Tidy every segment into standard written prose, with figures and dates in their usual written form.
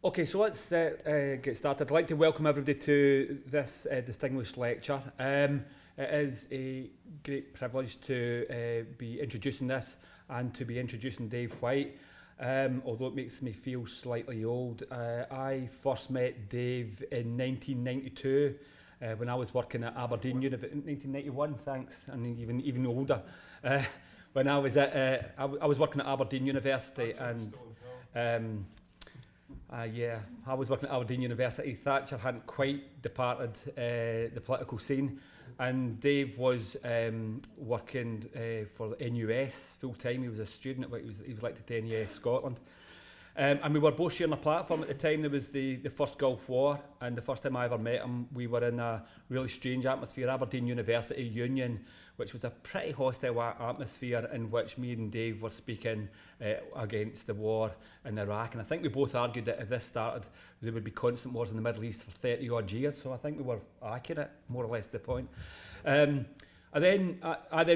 Okay, so let's get started. I'd like to welcome everybody to this distinguished lecture. It is a great privilege to be introducing this and to be introducing Dave Whyte. Although it makes me feel slightly old, I first met Dave in 1992 when I was working at Aberdeen University. 1991, thanks, and even older. When I was at, I was working at Aberdeen University, and I was working at Aberdeen University. Thatcher hadn't quite departed the political scene, and Dave was working for the NUS full time. He was a student, he was elected to NUS Scotland. And we were both sharing a platform at the time. There was the First Gulf War, and the first time I ever met him, we were in a really strange atmosphere, Aberdeen University Union, which was a pretty hostile atmosphere in which me and Dave were speaking against the war in Iraq. And I think we both argued that if this started, there would be constant wars in the Middle East for 30 odd years. So I think we were accurate, more or less the point. I then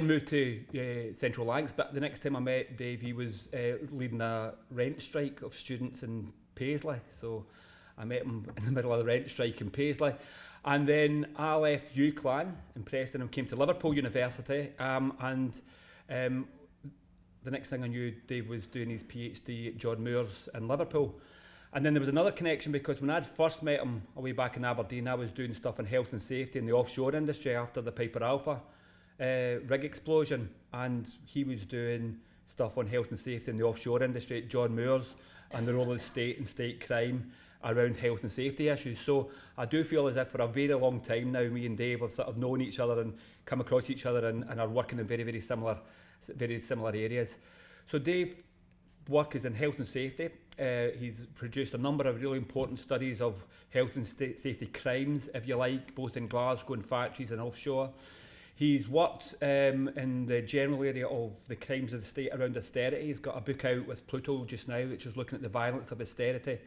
moved to Central Lancs, but the next time I met Dave, he was leading a rent strike of students in Paisley. So I met him in the middle of the rent strike in Paisley. And then I left UCLan in Preston and came to Liverpool University. The next thing I knew, Dave was doing his PhD at John Moores in Liverpool. And then there was another connection, because when I'd first met him away back in Aberdeen, I was doing stuff in health and safety in the offshore industry after the Piper Alpha rig explosion, and he was doing stuff on health and safety in the offshore industry at John Moores and the role of the state and state crime around health and safety issues. So I do feel as if for a very long time now, me and Dave have sort of known each other and come across each other and are working in very similar areas. So Dave's work is in health and safety. He's produced a number of really important studies of health and safety crimes, if you like, both in Glasgow and factories and offshore. He's worked in the general area of the crimes of the state around austerity. He's got a book out with Pluto just now, which is looking at the violence of austerity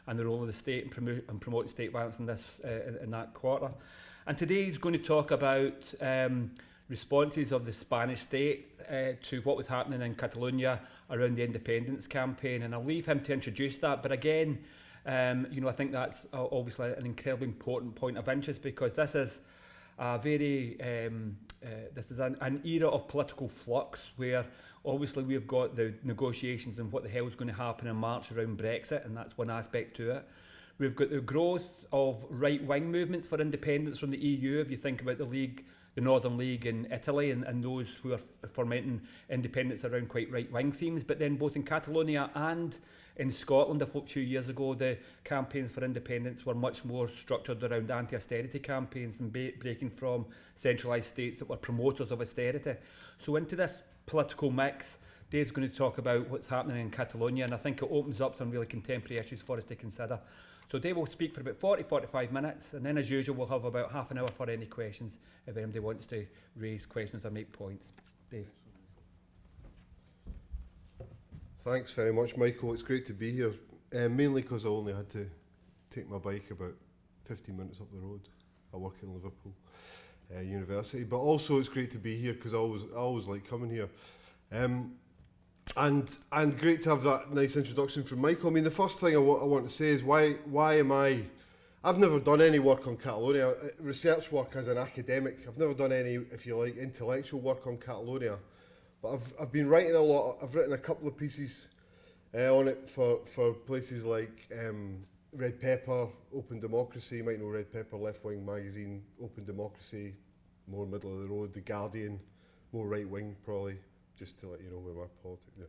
and the role of the state in promoting state violence in this in that quarter. And today he's going to talk about responses of the Spanish state to what was happening in Catalonia around the independence campaign. And I'll leave him to introduce that. But again, I think that's obviously an incredibly important point of interest, because this is a very an era of political flux, where obviously we've got the negotiations and what the hell is going to happen in March around Brexit, and that's one aspect to it. We've got the growth of right-wing movements for independence from the EU. If you think about the Northern League in Italy, and those who are fomenting independence around quite right-wing themes. But then both in Catalonia and in Scotland a few years ago, the campaigns for independence were much more structured around anti-austerity campaigns and breaking from centralised states that were promoters of austerity. So into this political mix, Dave's going to talk about what's happening in Catalonia, and I think it opens up some really contemporary issues for us to consider. So Dave will speak for about 40-45 minutes, and then as usual we'll have about half an hour for any questions if anybody wants to raise questions or make points. Dave. Thanks very much, Michael. It's great to be here, mainly because I only had to take my bike about 15 minutes up the road. I work in Liverpool University, but also it's great to be here because I always like coming here. And great to have that nice introduction from Michael. I mean, the first thing I want to say is why am I... I've never done any work on Catalonia, research work as an academic. I've never done any, if you like, intellectual work on Catalonia. But I've been writing a lot. I've written a couple of pieces on it for places like Red Pepper, Open Democracy. You might know Red Pepper, left-wing magazine, Open Democracy, more middle of the road. The Guardian, more right-wing probably, just to let you know where my politics is.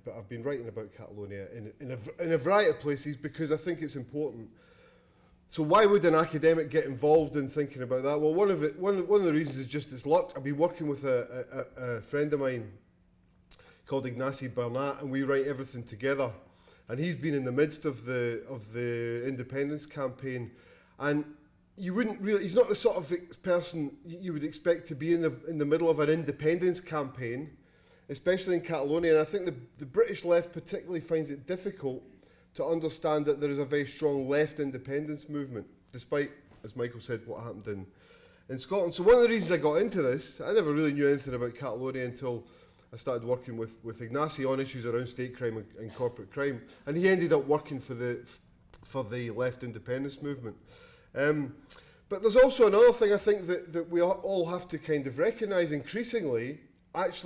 But I've been writing about Catalonia in a variety of places because I think it's important. So why would an academic get involved in thinking about that? Well, one of the reasons is just its luck. I've been working with a friend of mine called Ignacy Bernat, and we write everything together. And he's been in the midst of the independence campaign, and you wouldn't really. He's not the sort of person you would expect to be in the middle of an independence campaign, especially in Catalonia. And I think the British left particularly finds it difficult to understand that there is a very strong left independence movement, despite, as Michael said, what happened in Scotland. So one of the reasons I got into this, I never really knew anything about Catalonia until I started working with Ignacy on issues around state crime and corporate crime, and he ended up working for the left independence movement. But there's also another thing I think that we all have to kind of recognise increasingly as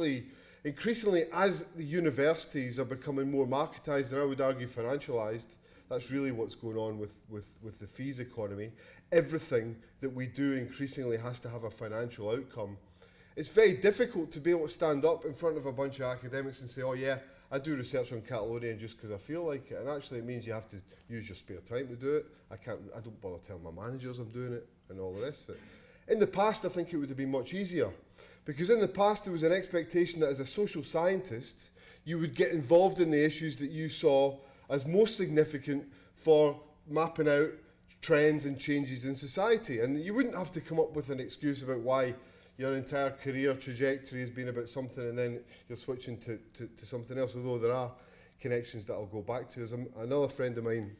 the universities are becoming more marketised and I would argue financialised. That's really what's going on with the fees economy. Everything that we do increasingly has to have a financial outcome. It's very difficult to be able to stand up in front of a bunch of academics and say, oh yeah, I do research on Catalonia just because I feel like it. And actually it means you have to use your spare time to do it. I don't bother telling my managers I'm doing it and all the rest of it. In the past, I think it would have been much easier. Because in the past, there was an expectation that as a social scientist, you would get involved in the issues that you saw as most significant for mapping out trends and changes in society. And you wouldn't have to come up with an excuse about why your entire career trajectory has been about something and then you're switching to something else, although there are connections that I'll go back to. There's another friend of mine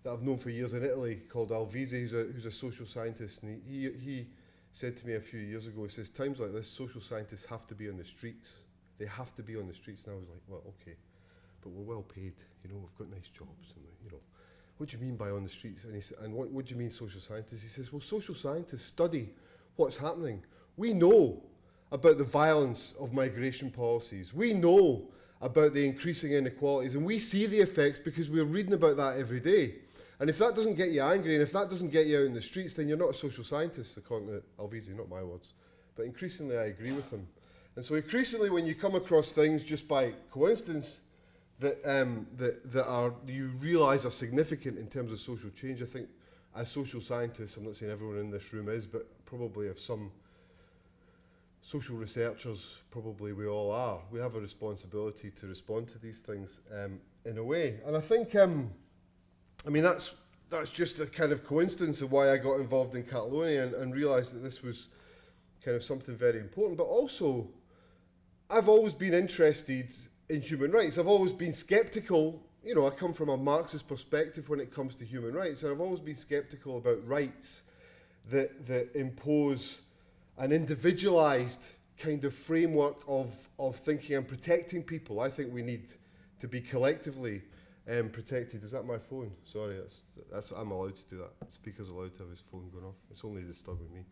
that I've known for years in Italy called Alvise, who's a social scientist, and he said to me a few years ago, he says, times like this, social scientists have to be on the streets. They have to be on the streets. And I was like, well, okay, but we're well paid, you know, we've got nice jobs, and you know, what do you mean by on the streets? And he said, and what do you mean social scientists? He says, well, social scientists study what's happening. We know about the violence of migration policies. We know about the increasing inequalities, and we see the effects because we're reading about that every day. And if that doesn't get you angry, and if that doesn't get you out in the streets, then you're not a social scientist, according to Alvise, not my words. But increasingly, I agree with him. And so increasingly, when you come across things just by coincidence that you realise are significant in terms of social change, I think as social scientists, I'm not saying everyone in this room is, but probably if some social researchers, probably we all are, we have a responsibility to respond to these things in a way. And I think, I mean, that's just a kind of coincidence of why I got involved in Catalonia and realised that this was kind of something very important. But also, I've always been interested in human rights. I've always been sceptical. You know, I come from a Marxist perspective when it comes to human rights, and I've always been sceptical about rights that impose an individualised kind of framework of thinking and protecting people. I think we need to be collectively protected. Is that my phone? Sorry, that's I'm allowed to do that. The speaker's allowed to have his phone going off. It's only disturbing me.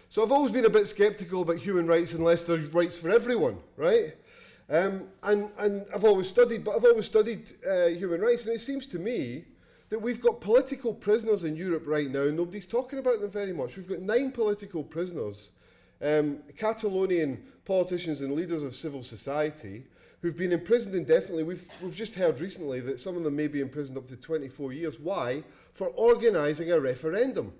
So I've always been a bit sceptical about human rights unless they're rights for everyone, right? And I've always studied human rights, and it seems to me that we've got political prisoners in Europe right now, and nobody's talking about them very much. We've got 9 political prisoners, Catalonian politicians and leaders of civil society, who've been imprisoned indefinitely. We've just heard recently that some of them may be imprisoned up to 24 years. Why? For organising a referendum.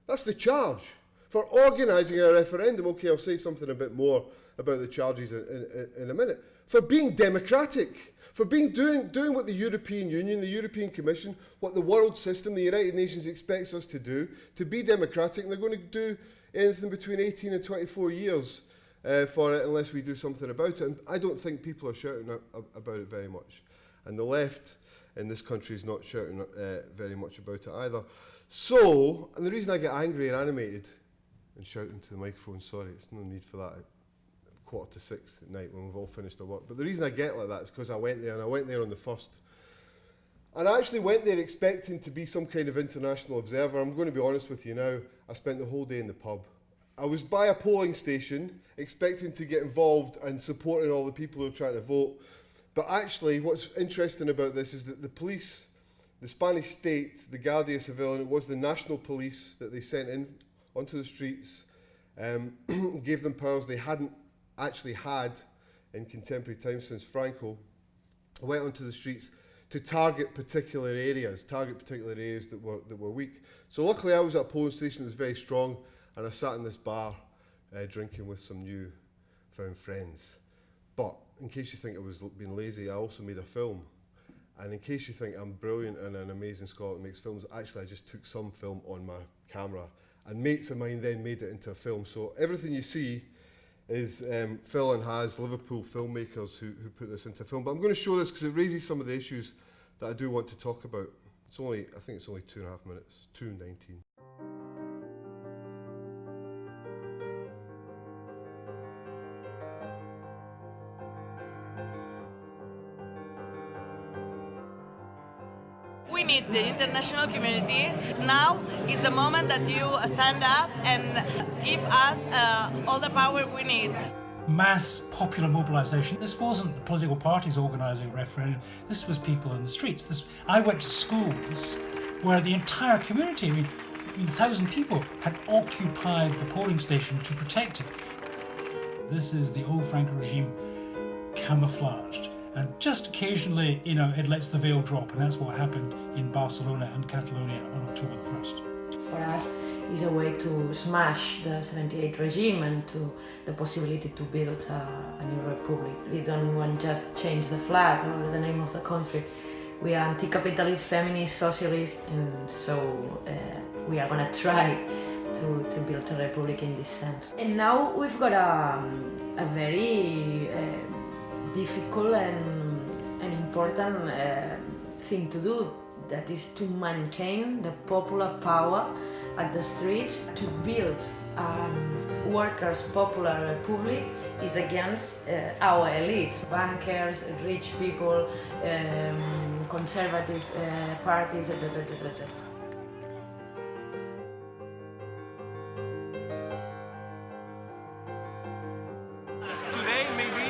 That's the charge. For organising a referendum. Okay, I'll say something a bit more about the charges in a minute. For being democratic. For doing what the European Union, the European Commission, what the world system, the United Nations expects us to do, to be democratic. And they're going to do anything between 18 and 24 years for it unless we do something about it. And I don't think people are shouting about it very much. And the left in this country is not shouting very much about it either. So, and the reason I get angry and animated and shout into the microphone, sorry, it's no need for that at 5:45 at night when we've all finished our work. But the reason I get like that is because I went there, and I went there on the 1st. And I actually went there expecting to be some kind of international observer. I'm going to be honest with you now, I spent the whole day in the pub. I was by a polling station expecting to get involved and supporting all the people who are trying to vote. But actually, what's interesting about this is that the police, the Spanish state, the Guardia Civil, and it was the national police that they sent in onto the streets, gave them powers they hadn't actually had in contemporary times since Franco, went onto the streets to target particular areas that were weak. So luckily I was at a polling station that was very strong, and I sat in this bar drinking with some new found friends. But in case you think I was being lazy, I also made a film. And in case you think I'm brilliant and an amazing scholar that makes films, actually I just took some film on my camera, and mates of mine then made it into a film. So everything you see is Phil and Haz, Liverpool filmmakers who put this into film. But I'm going to show this because it raises some of the issues that I do want to talk about. I think it's only 2.5 minutes, 2:19. we need the international community. Now is the moment that you stand up and give us all the power we need. Mass popular mobilisation. This wasn't the political parties organising a referendum, this was people in the streets. I went to schools where the entire community, I mean 1,000 people, had occupied the polling station to protect it. This is the old Franco regime camouflaged. And just occasionally, it lets the veil drop, and that's what happened in Barcelona and Catalonia on October the 1st. For us, it's a way to smash the 78 regime and to the possibility to build a new republic. We don't want just change the flag or the name of the country. We are anti-capitalist, feminist, socialist, and so we are gonna try to build a republic in this sense. And now we've got a very difficult and important thing to do, that is to maintain the popular power at the streets. To build workers' popular republic is against our elites, bankers, rich people, conservative parties, etc. Today maybe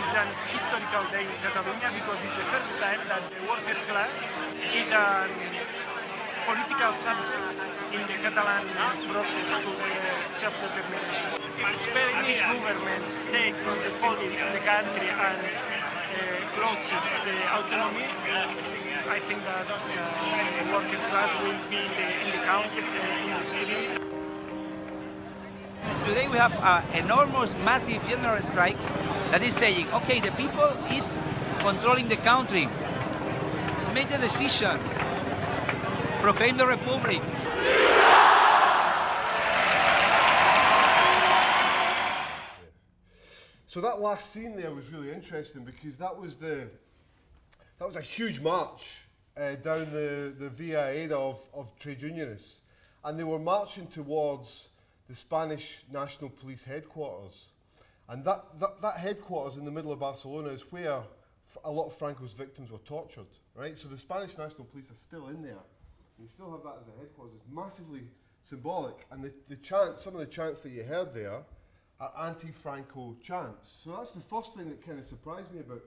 it's an historical day in Catalonia because it's the first time that the worker class is a political subject in the Catalan process to the self-determination. If Spanish government take the police, the country and closes the autonomy, I think that the working class will be in the country, in the street. Today we have an enormous, massive general strike that is saying, okay, the people is controlling the country, make the decision, proclaim the republic. So that last scene there was really interesting because that was a huge march down the Via Aérea of trade unionists, and they were marching towards the Spanish National Police headquarters, and that headquarters in the middle of Barcelona is where a lot of Franco's victims were tortured, right? So the Spanish National Police are still in there. You still have that as a headquarters. It's massively symbolic, and the chants, some of the chants that you heard there are anti-Franco chants. So that's the first thing that kind of surprised me about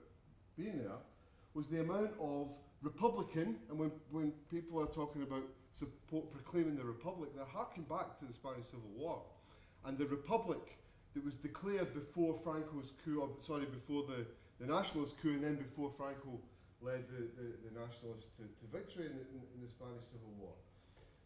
being there, was the amount of Republican, and when people are talking about support, proclaiming the Republic, they're harking back to the Spanish Civil War. And the Republic that was declared before Franco's coup, before the Nationalist coup, and then before Franco led the Nationalists to victory in the Spanish Civil War.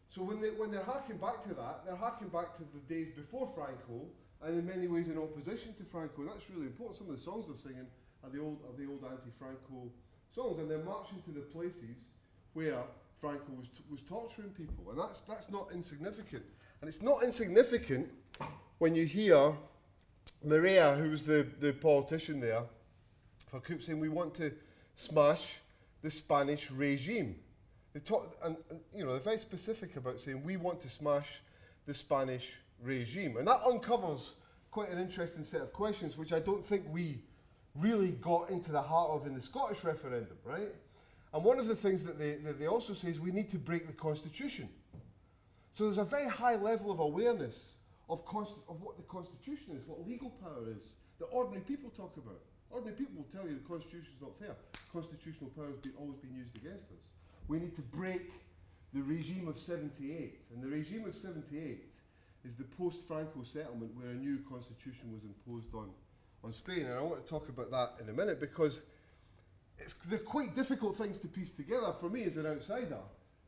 So when they're harking back to that, they're harking back to the days before Franco, and in many ways in opposition to Franco. That's really important. Some of the songs they're singing are the old anti-Franco songs, and they're marching to the places where Franco was torturing people, and that's not insignificant. And it's not insignificant when you hear Maria, who was the politician there for Coop, saying we want to smash the Spanish regime. They talk, and they're very specific about saying we want to smash the Spanish regime, and that uncovers quite an interesting set of questions, which I don't think we really got into the heart of in the Scottish referendum, right? And one of the things that they also say is we need to break the Constitution. So there's a very high level of awareness of what the Constitution is, what legal power is, that ordinary people talk about. Ordinary people will tell you the Constitution is not fair. Constitutional power has always been used against us. We need to break the regime of 78. And the regime of 78 is the post-Franco settlement where a new constitution was imposed on Spain. And I want to talk about that in a minute because they're quite difficult things to piece together for me as an outsider.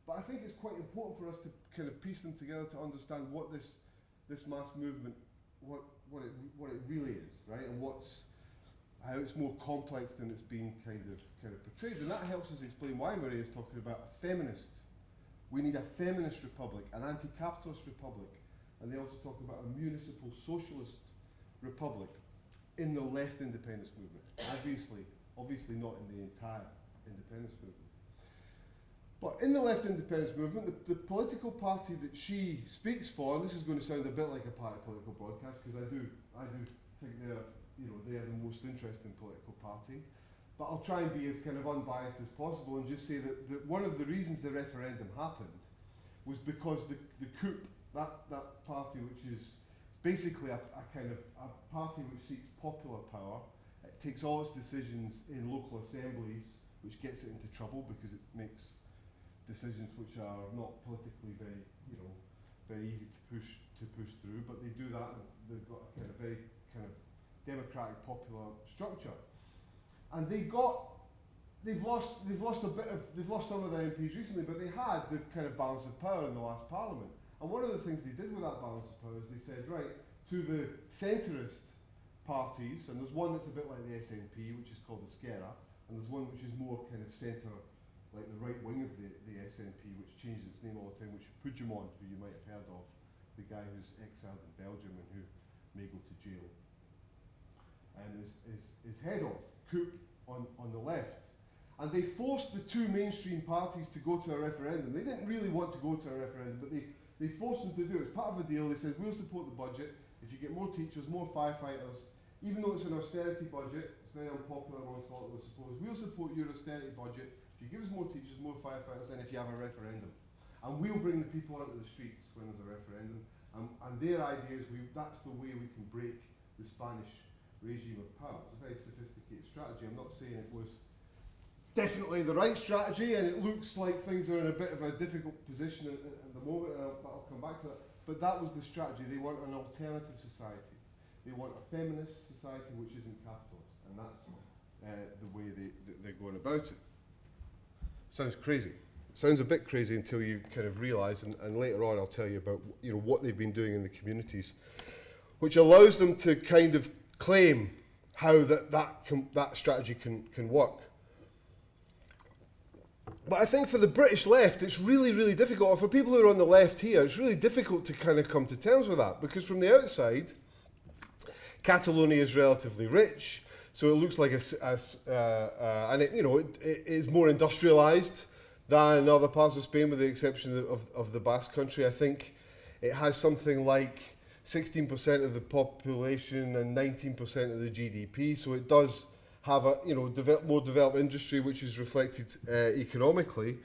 But I think it's quite important for us to kind of piece them together to understand what this mass movement, what it really is, right? And how it's more complex than it's been kind of portrayed. And that helps us explain why Maria is talking about a feminist. We need a feminist republic, an anti-capitalist republic. And they also talk about a municipal socialist republic in the left independence movement. Obviously not in the entire independence movement. But in the left independence movement, the political party that she speaks for, and this is going to sound a bit like a political broadcast, because I do think they're the most interesting political party. but I'll try and be as kind of unbiased as possible and just say that one of the reasons the referendum happened was because the Coop, that party which is basically a kind of a party which seeks popular power, it takes all its decisions in local assemblies, which gets it into trouble because it makes decisions which are not politically very, very easy to push through, but they do that, and they've got a kind of very kind of democratic popular structure. And they've lost some of their MPs recently, but they had the kind of balance of power in the last parliament. And one of the things they did with that balance of power is they said, right, to the centrist parties, and there's one that's a bit like the SNP, which is called the Esquerra, and there's one which is more kind of centre, like the right wing of the SNP, which changes its name all the time, which Puigdemont, who you might have heard of, the guy who's exiled in Belgium and who may go to jail, and is head of Coop on the left. And they forced the two mainstream parties to go to a referendum. They didn't really want to go to a referendum, but they forced them to do it. As part of a deal, they said, we'll support the budget if you get more teachers, more firefighters, even though it's an austerity budget, it's very unpopular amongst a lot of those supporters, we'll support your austerity budget if you give us more teachers, more firefighters, and if you have a referendum. And we'll bring the people onto the streets when there's a referendum. And their idea is that's the way we can break the Spanish regime of power. It's a very sophisticated strategy. I'm not saying it was definitely the right strategy, and it looks like things are in a bit of a difficult position at the moment, and I'll come back to that. But that was the strategy. They want an alternative society. They want a feminist society which isn't capitalist, and that's the way they're going about it. Sounds crazy. Sounds a bit crazy until you kind of realise, and later on I'll tell you about what they've been doing in the communities, which allows them to kind of claim how that strategy can work. But I think for the British left, it's really, really difficult, or for people who are on the left here, it's really difficult to kind of come to terms with that, because from the outside, Catalonia is relatively rich, so it looks like and it is more industrialised than other parts of Spain, with the exception of the Basque Country. I think it has something like 16% of the population and 19% of the GDP, so it does have a more developed industry, which is reflected economically.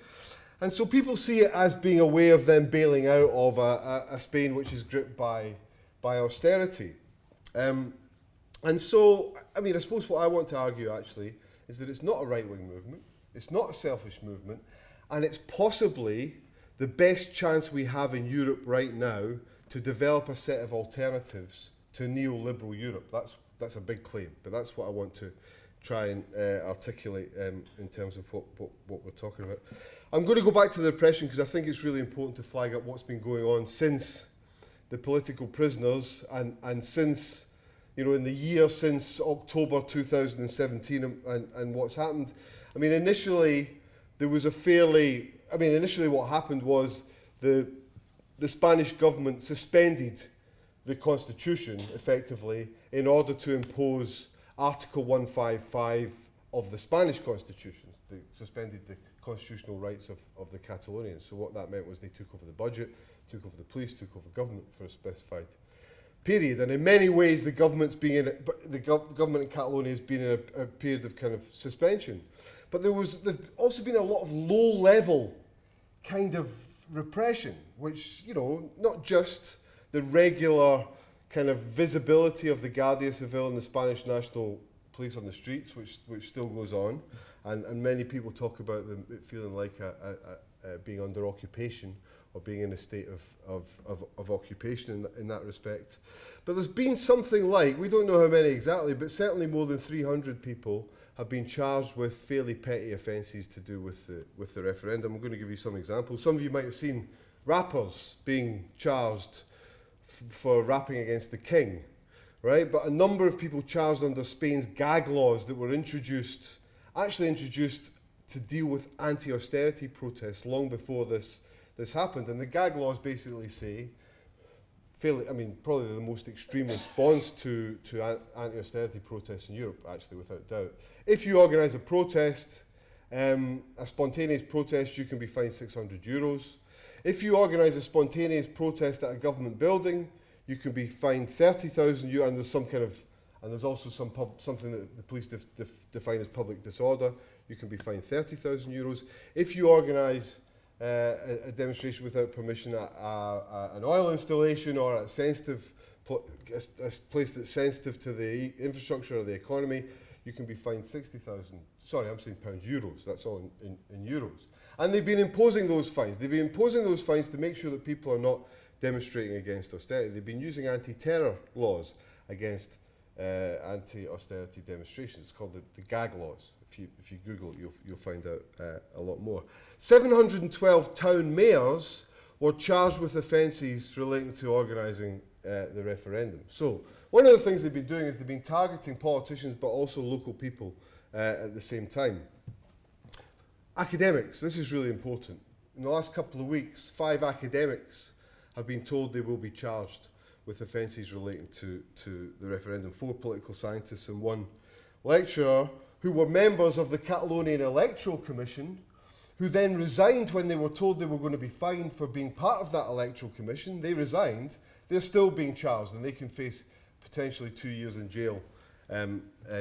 And so people see it as being a way of them bailing out of a Spain which is gripped by austerity. And so, I suppose what I want to argue actually is that it's not a right-wing movement, it's not a selfish movement, and it's possibly the best chance we have in Europe right now to develop a set of alternatives to neoliberal Europe. That's a big claim, but that's what I want to try and articulate in terms of what we're talking about. I'm going to go back to the repression because I think it's really important to flag up what's been going on since the political prisoners and since, in the year since October 2017 and what's happened. Initially there was initially what happened was the Spanish government suspended the constitution effectively in order to impose Article 155 of the Spanish constitution. They suspended the constitutional rights of the Catalonians. So what that meant was they took over the budget, took over the police, took over government for a specified period. And in many ways, the government in Catalonia has been in a period of kind of suspension. But there's also been a lot of low-level kind of repression, which, not just the regular kind of visibility of the Guardia Civil and the Spanish National Police on the streets, which still goes on, and many people talk about them feeling like being under occupation or being in a state of occupation in that respect. But there's been something like, we don't know how many exactly, but certainly more than 300 people have been charged with fairly petty offences to do with the referendum. I'm going to give you some examples. Some of you might have seen rappers being charged for rapping against the king, right? But a number of people charged under Spain's gag laws that were introduced to deal with anti-austerity protests long before this happened. And the gag laws basically say, probably the most extreme response to anti-austerity protests in Europe, actually, without doubt. If you organise a protest, a spontaneous protest, you can be fined €600. If you organise a spontaneous protest at a government building, you can be fined €30,000, and there's some kind of And there's also something that the police define as public disorder. You can be fined €30,000. If you organise a demonstration without permission at an oil installation or at a place that's sensitive to the infrastructure or the economy, you can be fined 60,000. Sorry, I'm saying pounds, euros. That's all in euros. And they've been imposing those fines. They've been imposing those fines to make sure that people are not demonstrating against austerity. They've been using anti-terror laws against anti-austerity demonstrations. It's called the gag laws. If you Google it, you'll find out a lot more. 712 town mayors were charged with offences relating to organising the referendum. So one of the things they've been doing is they've been targeting politicians but also local people at the same time. Academics, this is really important. In the last couple of weeks, 5 academics have been told they will be charged with offences relating to the referendum. 4 political scientists and 1 lecturer who were members of the Catalonian Electoral Commission, who then resigned when they were told they were going to be fined for being part of that electoral commission. They resigned. They're still being charged, and they can face potentially 2 years in jail,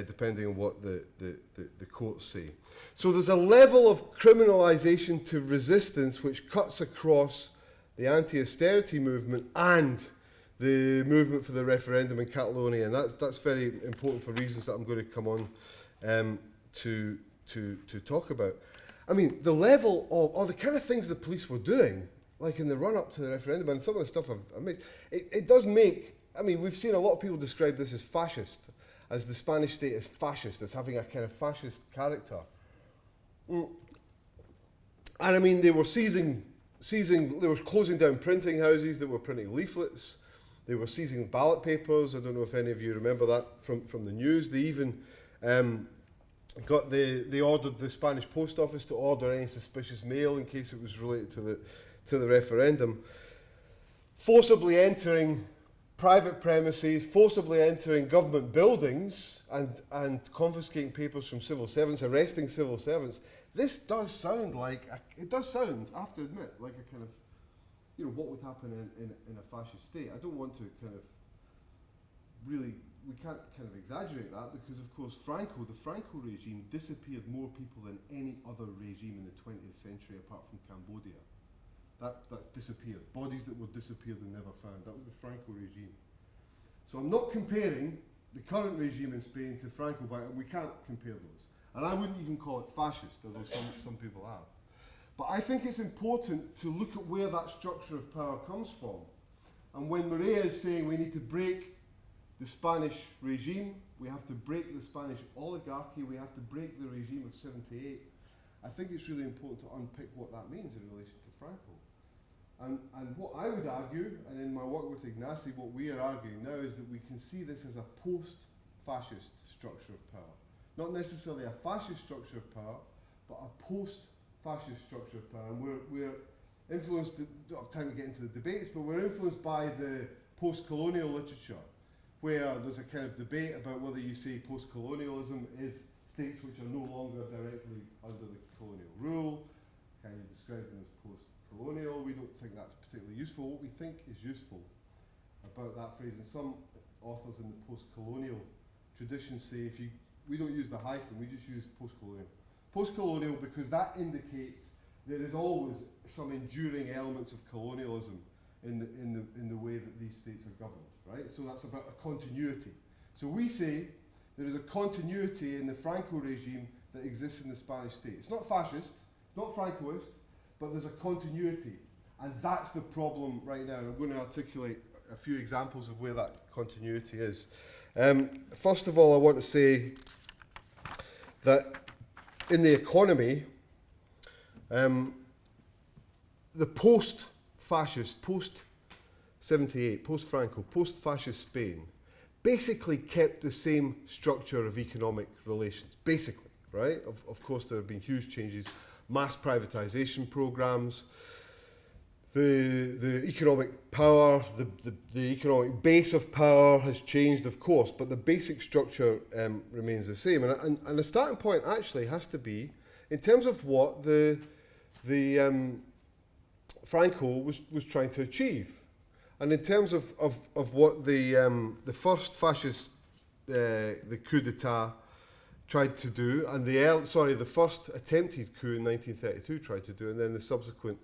depending on what the courts say. So there's a level of criminalisation to resistance which cuts across the anti-austerity movement and the movement for the referendum in Catalonia, and that's very important for reasons that I'm going to come on to talk about. I mean, the level of, or the kind of things the police were doing, like in the run-up to the referendum, and some of the stuff I've made, it does make, I mean, we've seen a lot of people describe this as fascist, as the Spanish state as fascist, as having a kind of fascist character. And I mean, they were they were closing down printing houses that were printing leaflets. They were seizing ballot papers. I don't know if any of you remember that from the news. They even they ordered the Spanish post office to order any suspicious mail in case it was related to the referendum. Forcibly entering private premises, forcibly entering government buildings and confiscating papers from civil servants, arresting civil servants. This does sound like, it does sound, I have to admit, like a kind of, you know, what would happen in a fascist state. I don't want to kind of really, we can't kind of exaggerate that because, of course, the Franco regime disappeared more people than any other regime in the 20th century apart from Cambodia. That's disappeared. Bodies that were disappeared and never found. That was the Franco regime. So I'm not comparing the current regime in Spain to Franco, but we can't compare those. And I wouldn't even call it fascist, although some people have. But I think it's important to look at where that structure of power comes from. And when Maria is saying we need to break the Spanish regime, we have to break the Spanish oligarchy, we have to break the regime of 78, I think it's really important to unpick what that means in relation to Franco. And what I would argue, and in my work with Ignacy, what we are arguing now is that we can see this as a post-fascist structure of power. Not necessarily a fascist structure of power, but a post-fascist structure of power. And we're influenced, don't have time to get into the debates, but we're influenced by the post-colonial literature, where there's a kind of debate about whether you say post-colonialism is states which are no longer directly under the colonial rule. Can you describe them as post-colonial? We don't think that's particularly useful. What we think is useful about that phrase, and some authors in the post-colonial tradition say we don't use the hyphen, we just use post-colonial. Post-colonial because that indicates there is always some enduring elements of colonialism in the way that these states are governed, right? So that's about a continuity. So we say there is a continuity in the Franco regime that exists in the Spanish state. It's not fascist, it's not Francoist, but there's a continuity. And that's the problem right now. And I'm going to articulate a few examples of where that continuity is. First of all, I want to say that in the economy, the post-fascist, post-78, post-Franco, post-fascist Spain basically kept the same structure of economic relations, basically, right? Of course, there have been huge changes, mass privatization programs, the economic power, the economic base of power has changed, of course, but the basic structure remains the same. And a starting point actually has to be, in terms of what the Franco was trying to achieve. And in terms of what the first fascist the coup d'etat tried to do, and the first attempted coup in 1932 tried to do, and then the subsequent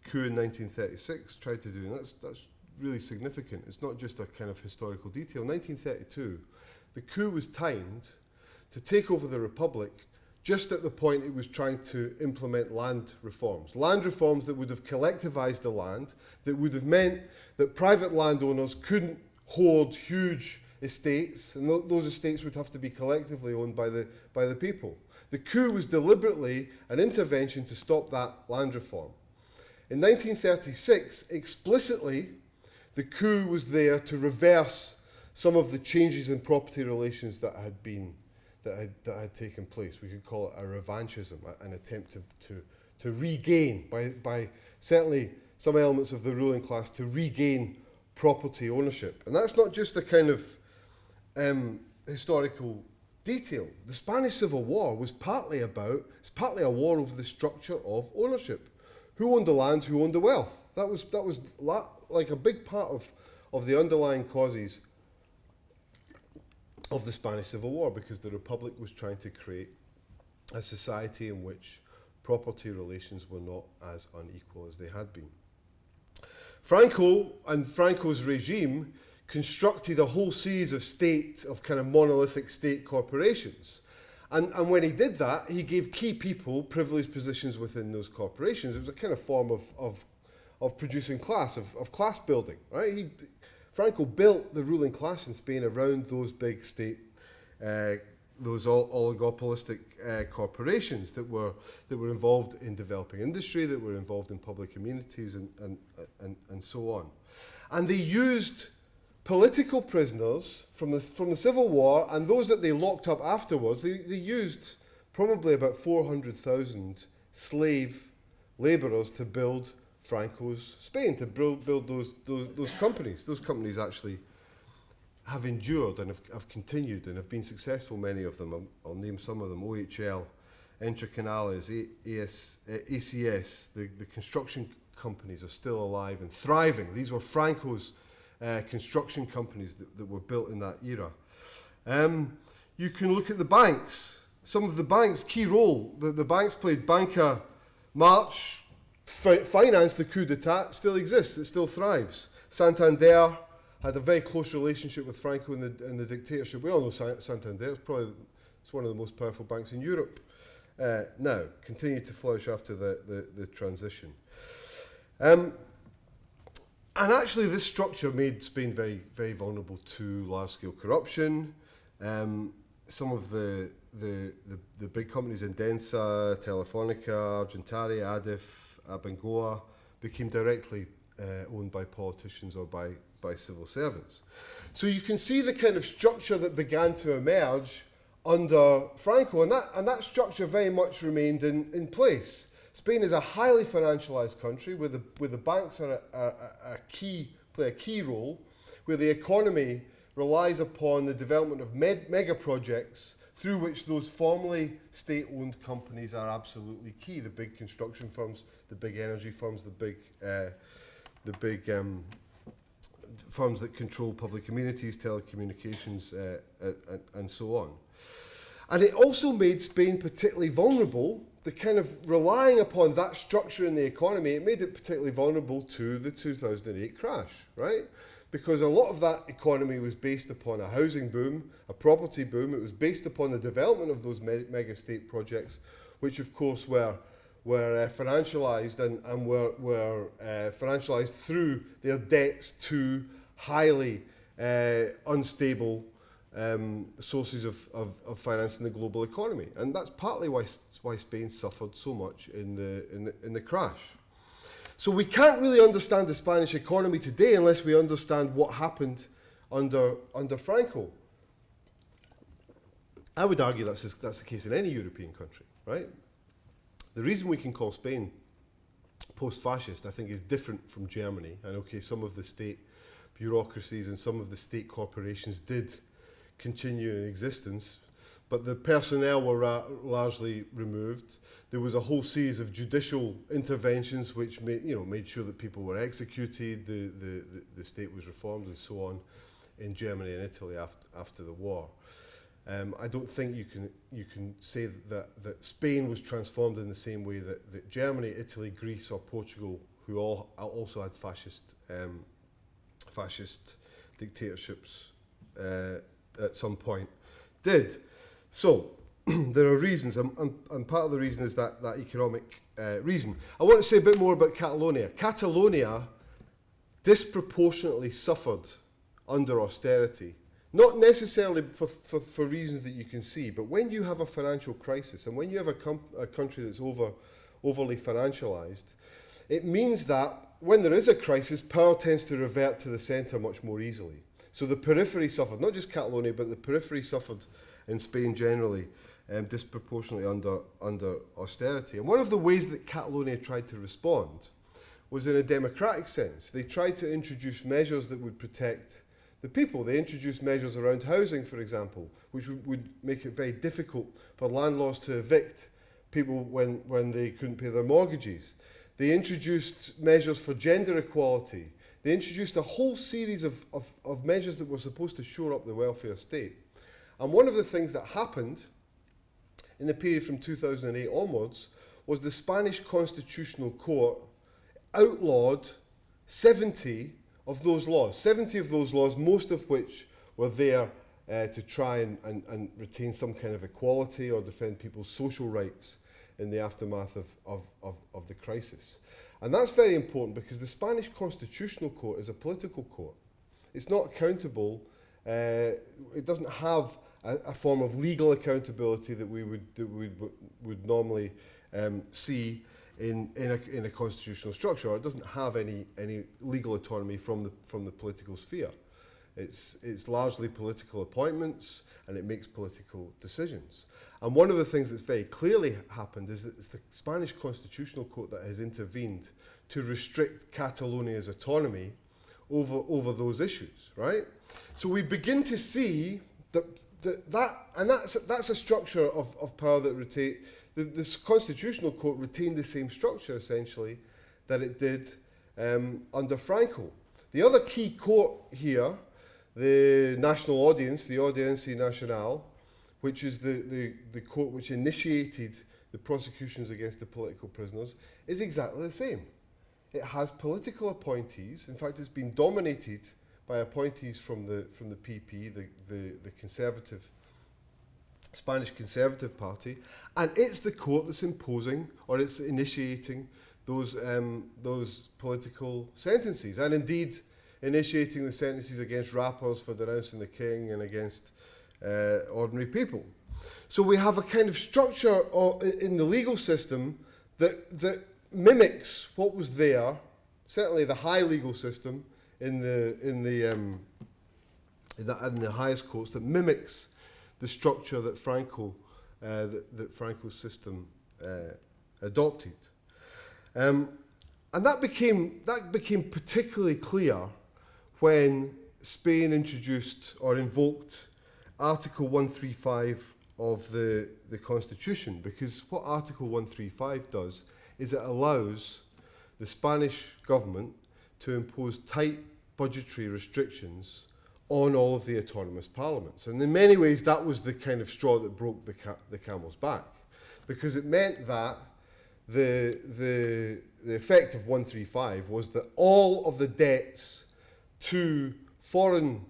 coup in 1936 tried to do, and that's really significant. It's not just a kind of historical detail. 1932, the coup was timed to take over the Republic just at the point it was trying to implement land reforms that would have collectivized the land, that would have meant that private landowners couldn't hoard huge estates, and those estates would have to be collectively owned by the people. The coup was deliberately an intervention to stop that land reform. In 1936, explicitly, the coup was there to reverse some of the changes in property relations that had taken place. We could call it a revanchism, an attempt to regain, by certainly some elements of the ruling class, to regain property ownership. And that's not just a kind of historical detail. The Spanish Civil War was partly a war over the structure of ownership. Who owned the lands, who owned the wealth? That was like a big part of the underlying causes of the Spanish Civil War, because the Republic was trying to create a society in which property relations were not as unequal as they had been. Franco and Franco's regime constructed a whole series of kind of monolithic state corporations. And when he did that, he gave key people privileged positions within those corporations. It was a kind of form of producing class, of class building, right? Franco built the ruling class in Spain around those big state, those oligopolistic corporations that were involved in developing industry, that were involved in public communities, and so on. And they used political prisoners from the Civil War, and those that they locked up afterwards. They used probably about 400,000 slave labourers to build Franco's Spain, to build those companies. Those companies actually have endured and have continued and have been successful, many of them. I'll name some of them: OHL, Entrecanales, ACS. The construction companies are still alive and thriving. These were Franco's construction companies that were built in that era. You can look at the banks. Some of the banks' key role, the banks played. Banca March financed the coup d'etat, still exists, it still thrives. Santander had a very close relationship with Franco in the dictatorship. We all know Santander. It's one of the most powerful banks in Europe now. Continued to flourish after the transition. And actually, this structure made Spain very, very vulnerable to large-scale corruption. Some of the big companies, Endensa, Telefonica, Argentaria, Adif, Abengoa, became directly owned by politicians or by civil servants. So you can see the kind of structure that began to emerge under Franco, and that structure very much remained in place. Spain is a highly financialized country where the banks are play a key role, where the economy relies upon the development of mega projects through which those formerly state-owned companies are absolutely key. The big construction firms, the big energy firms, the big firms that control public communities, telecommunications, and so on. And it also made Spain particularly vulnerable. The kind of relying upon that structure in the economy, it made it particularly vulnerable to the 2008 crash, right? Because a lot of that economy was based upon a housing boom, a property boom. It was based upon the development of those mega state projects, which of course were financialized and were financialized through their debts to highly unstable sources of finance in the global economy. And that's partly why Spain suffered so much in the crash. So we can't really understand the Spanish economy today unless we understand what happened under Franco. I would argue that's the case in any European country, right? The reason we can call Spain post-fascist, I think, is different from Germany. And okay, some of the state bureaucracies and some of the state corporations did continue in existence, but the personnel were largely removed. There was a whole series of judicial interventions which made sure that people were executed, the state was reformed, and so on. in Germany and Italy after the war. I don't think you can say that Spain was transformed in the same way that Germany, Italy, Greece, or Portugal, who all also had fascist dictatorships at some point, did. So there are reasons, and part of the reason is that economic reason. I want to say a bit more about Catalonia. Catalonia disproportionately suffered under austerity. Not necessarily for reasons that you can see, but when you have a financial crisis and when you have a country that's overly financialized, it means that when there is a crisis, power tends to revert to the centre much more easily. So the periphery suffered, not just Catalonia, but the periphery suffered in Spain generally, disproportionately under austerity. And one of the ways that Catalonia tried to respond was in a democratic sense. They tried to introduce measures that would protect the people. They introduced measures around housing, for example, which would make it very difficult for landlords to evict people when they couldn't pay their mortgages. They introduced measures for gender equality. They introduced a whole series of measures that were supposed to shore up the welfare state. And one of the things that happened in the period from 2008 onwards was the Spanish Constitutional Court outlawed 70 of those laws. 70 of those laws, most of which were there to try and retain some kind of equality or defend people's social rights in the aftermath of the crisis. And that's very important because the Spanish Constitutional Court is a political court. It's not accountable. It doesn't have a form of legal accountability that we would normally see in a constitutional structure. Or it doesn't have any legal autonomy from the political sphere. It's largely political appointments, and it makes political decisions. And one of the things that's very clearly happened is that it's the Spanish Constitutional Court that has intervened to restrict Catalonia's autonomy over those issues, right? So we begin to see that's a structure of power that this Constitutional Court retained the same structure essentially that it did under Franco. The other key court here, the National Audience, the Audiencia Nacional, which is the court which initiated the prosecutions against the political prisoners, is exactly the same. It has political appointees. In fact, it's been dominated by appointees from the PP, the conservative, Spanish Conservative Party, and it's the court that's imposing or it's initiating those political sentences, and indeed initiating the sentences against rappers for denouncing the king and against ordinary people. So we have a kind of structure in the legal system that mimics what was there, certainly the high legal system in the highest courts, that mimics the structure that Franco's system adopted, and that became particularly clear when Spain introduced or invoked Article 135 of the Constitution, because what Article 135 does is it allows the Spanish government to impose tight budgetary restrictions on all of the autonomous parliaments. And in many ways, that was the kind of straw that broke the camel's back, because it meant that the effect of 135 was that all of the debts to foreign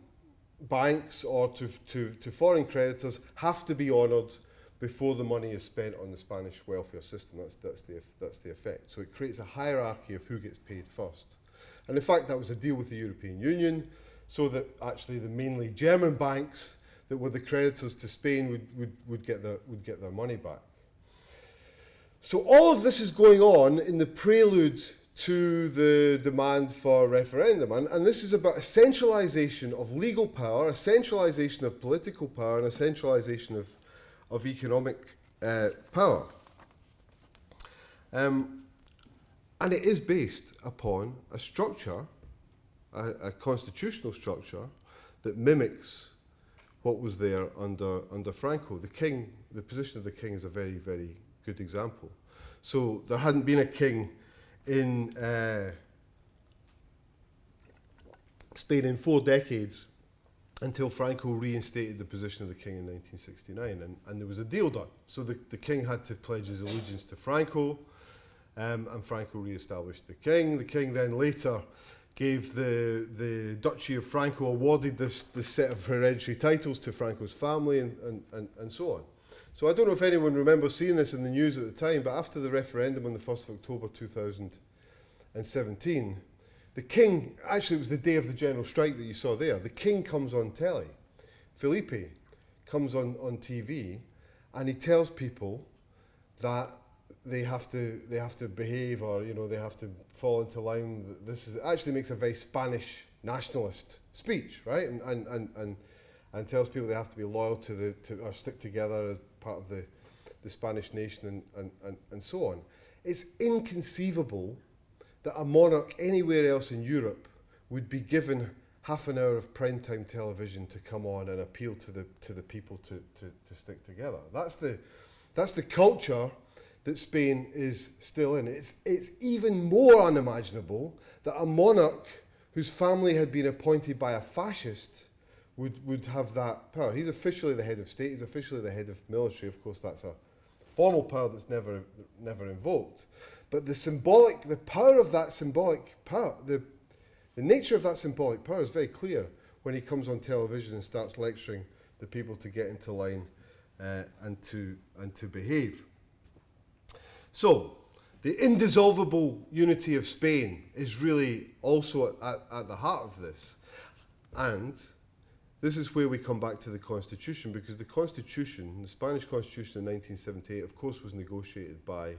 banks or to foreign creditors have to be honoured before the money is spent on the Spanish welfare system. That's the effect. So it creates a hierarchy of who gets paid first. And in fact, that was a deal with the European Union, so that actually the mainly German banks that were the creditors to Spain would get their money back. So all of this is going on in the prelude to the demand for a referendum. And this is about a centralisation of legal power, a centralisation of political power, and a centralisation of economic power. And it is based upon a structure, a constitutional structure, that mimics what was there under Franco. The position of the king is a very, very good example. So there hadn't been a king in Spain in 4 decades until Franco reinstated the position of the king in 1969, and there was a deal done. So the king had to pledge his allegiance to Franco, and Franco re-established the king. The king then later gave the Duchy of Franco, awarded this set of hereditary titles to Franco's family, and so on. So I don't know if anyone remembers seeing this in the news at the time, but after the referendum on the 1st of October 2017, the king, actually it was the day of the general strike that you saw there, the king comes on telly, Felipe comes on TV, and he tells people that they have to behave, or they have to fall into line. This actually makes a very Spanish nationalist speech, right? And tells people they have to be loyal to or stick together as part of the Spanish nation, and so on. It's inconceivable that a monarch anywhere else in Europe would be given half an hour of prime time television to come on and appeal to the people to stick together. That's the culture that Spain is still in. It's even more unimaginable that a monarch whose family had been appointed by a fascist would have that power. He's officially the head of state, he's officially the head of military. Of course, that's a formal power that's never invoked. But the power of that symbolic power, the nature of that symbolic power is very clear when he comes on television and starts lecturing the people to get into line and to behave. So, the indissoluble unity of Spain is really also at the heart of this. And this is where we come back to the Constitution, because the Constitution, the Spanish Constitution in 1978, of course, was negotiated by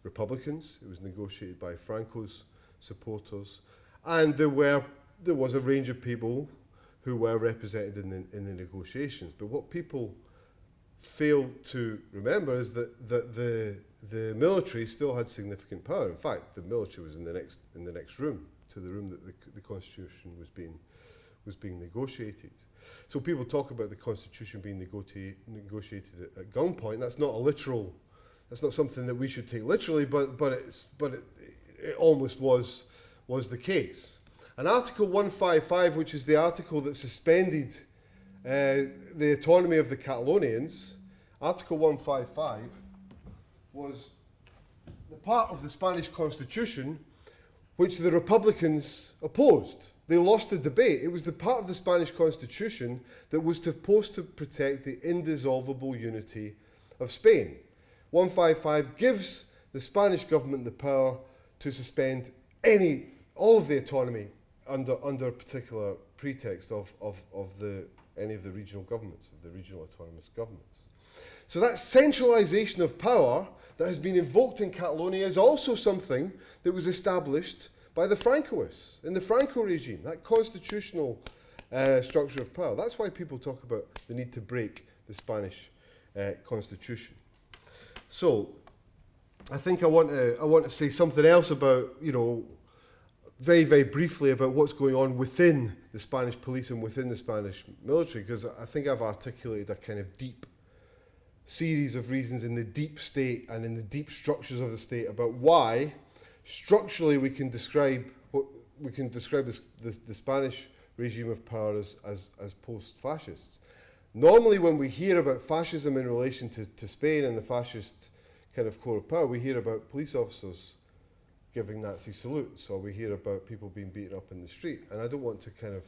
Republicans. It was negotiated by Franco's supporters, and there was a range of people who were represented in the negotiations. But what people fail to remember is that the military still had significant power. In fact, the military was in the next room to the room that the Constitution was being negotiated. So people talk about the Constitution being negotiated at gunpoint. That's not a literal. That's not something that we should take literally, but it almost was the case. And Article 155, which is the article that suspended the autonomy of the Catalonians, Article 155 was the part of the Spanish Constitution which the Republicans opposed. They lost the debate. It was the part of the Spanish Constitution that was supposed to protect the indissoluble unity of Spain. 155 gives the Spanish government the power to suspend all of the autonomy under a particular pretext of any of the regional governments, of the regional autonomous governments. So that centralisation of power that has been invoked in Catalonia is also something that was established by the Francoists, in the Franco regime, that constitutional structure of power. That's why people talk about the need to break the Spanish constitution. So, I think I want to say something else about, very, very briefly about what's going on within the Spanish police and within the Spanish military, because I think I've articulated a kind of deep series of reasons in the deep state and in the deep structures of the state about why structurally we can describe the Spanish regime of power as post-fascists. Normally when we hear about fascism in relation to Spain and the fascist kind of core of power, we hear about police officers giving Nazi salutes, or we hear about people being beaten up in the street. And I don't want to kind of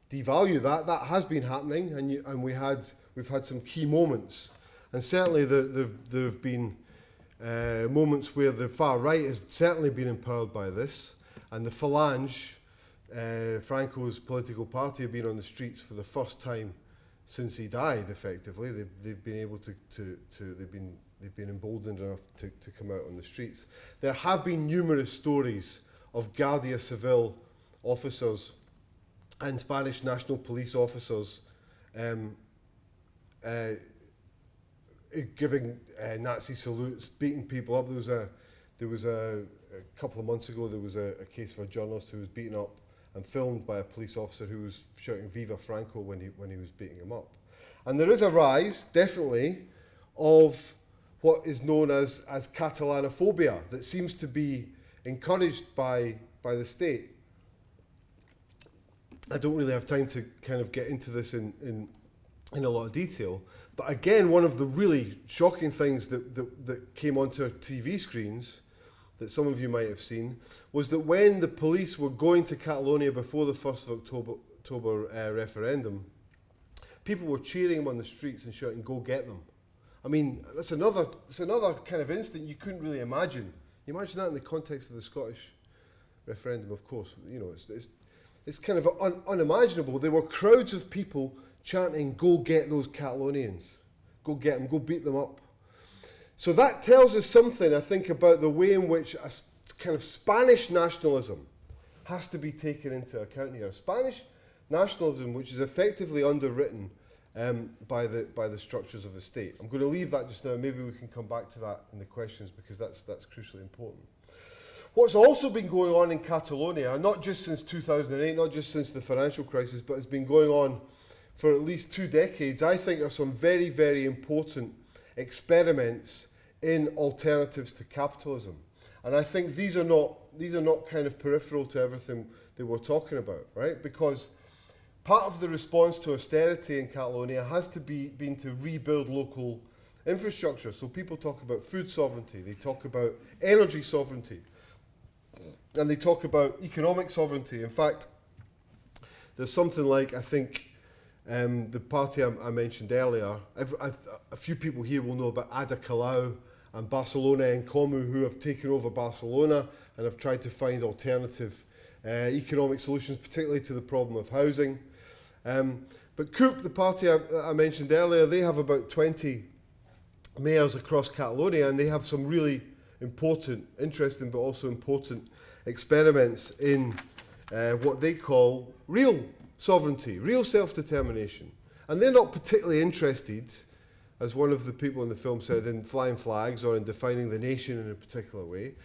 devalue that. That has been happening, and we've had some key moments. And certainly there have been moments where the far right has certainly been empowered by this, and the Falange, Franco's political party, have been on the streets for the first time since he died. Effectively, they've been able to they've been emboldened enough to come out on the streets. There have been numerous stories of Guardia Civil officers and Spanish National Police officers giving Nazi salutes, beating people up. There was a couple of months ago, there was a case of a journalist who was beaten up and filmed by a police officer who was shouting "Viva Franco" when he was beating him up. And there is a rise, definitely, of what is known as Catalanophobia that seems to be encouraged by the state. I don't really have time to kind of get into this in a lot of detail. But again, one of the really shocking things that came onto our TV screens, that some of you might have seen, was that when the police were going to Catalonia before the 1st of October referendum, people were cheering them on the streets and shouting, "Go get them." I mean, it's another kind of instant you couldn't really imagine. You imagine that in the context of the Scottish referendum, of course. You know, it's kind of unimaginable. There were crowds of people chanting, "Go get those Catalonians. Go get them, go beat them up." So that tells us something, I think, about the way in which a kind of Spanish nationalism has to be taken into account here. Spanish nationalism, which is effectively underwritten by the structures of the state. I'm going to leave that just now. Maybe we can come back to that in the questions, because that's crucially important. What's also been going on in Catalonia, not just since 2008, not just since the financial crisis, but has been going on for at least 2 decades, I think, are some very, very important experiments in alternatives to capitalism. And I think these are not kind of peripheral to everything that we're talking about, right? Because part of the response to austerity in Catalonia has to been to rebuild local infrastructure. So people talk about food sovereignty, they talk about energy sovereignty, and they talk about economic sovereignty. In fact, there's something like, I think, the party I mentioned earlier, a few people here will know about Ada Colau and Barcelona Economy, who have taken over Barcelona and have tried to find alternative economic solutions, particularly to the problem of housing. But Coop, the party I mentioned earlier, they have about 20 mayors across Catalonia, and they have some really important, interesting, but also important experiments in what they call real sovereignty, real self-determination. And they're not particularly interested, as one of the people in the film said, in flying flags or in defining the nation in a particular way.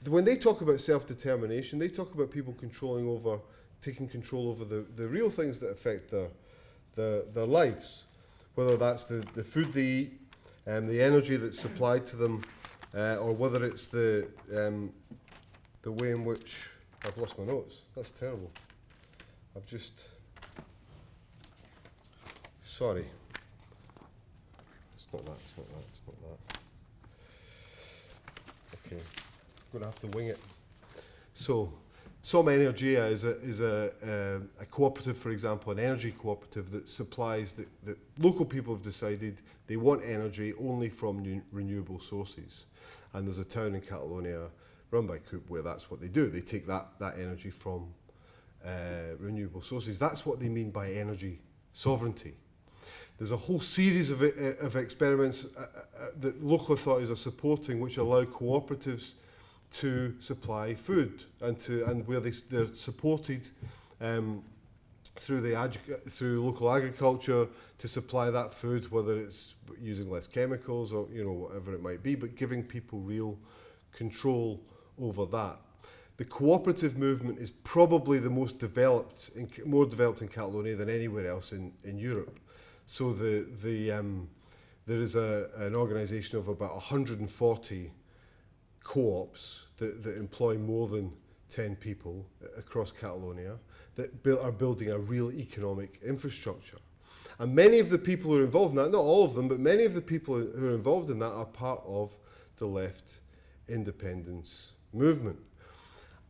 When they talk about self-determination, they talk about people taking control over the real things that affect their lives, whether that's the food they eat, the energy that's supplied to them, or whether it's the way in which... I've lost my notes. That's terrible. Sorry. It's not that. Okay. I'm going to have to wing it. So, Som Energia is a cooperative, for example, an energy cooperative that supplies, that local people have decided they want energy only from renewable sources. And there's a town in Catalonia run by Coop where that's what they do. They take that energy from renewable sources. That's what they mean by energy sovereignty. There's a whole series of experiments that local authorities are supporting, which allow cooperatives to supply food and where they're supported through local agriculture to supply that food, whether it's using less chemicals or whatever it might be, but giving people real control over that. The cooperative movement is probably the more developed in Catalonia than anywhere else in Europe. So there is an organisation of about 140 co-ops that employ more than 10 people across Catalonia that are building a real economic infrastructure. And many of the people who are involved in that, not all of them, but many of the people who are involved in that are part of the left independence movement.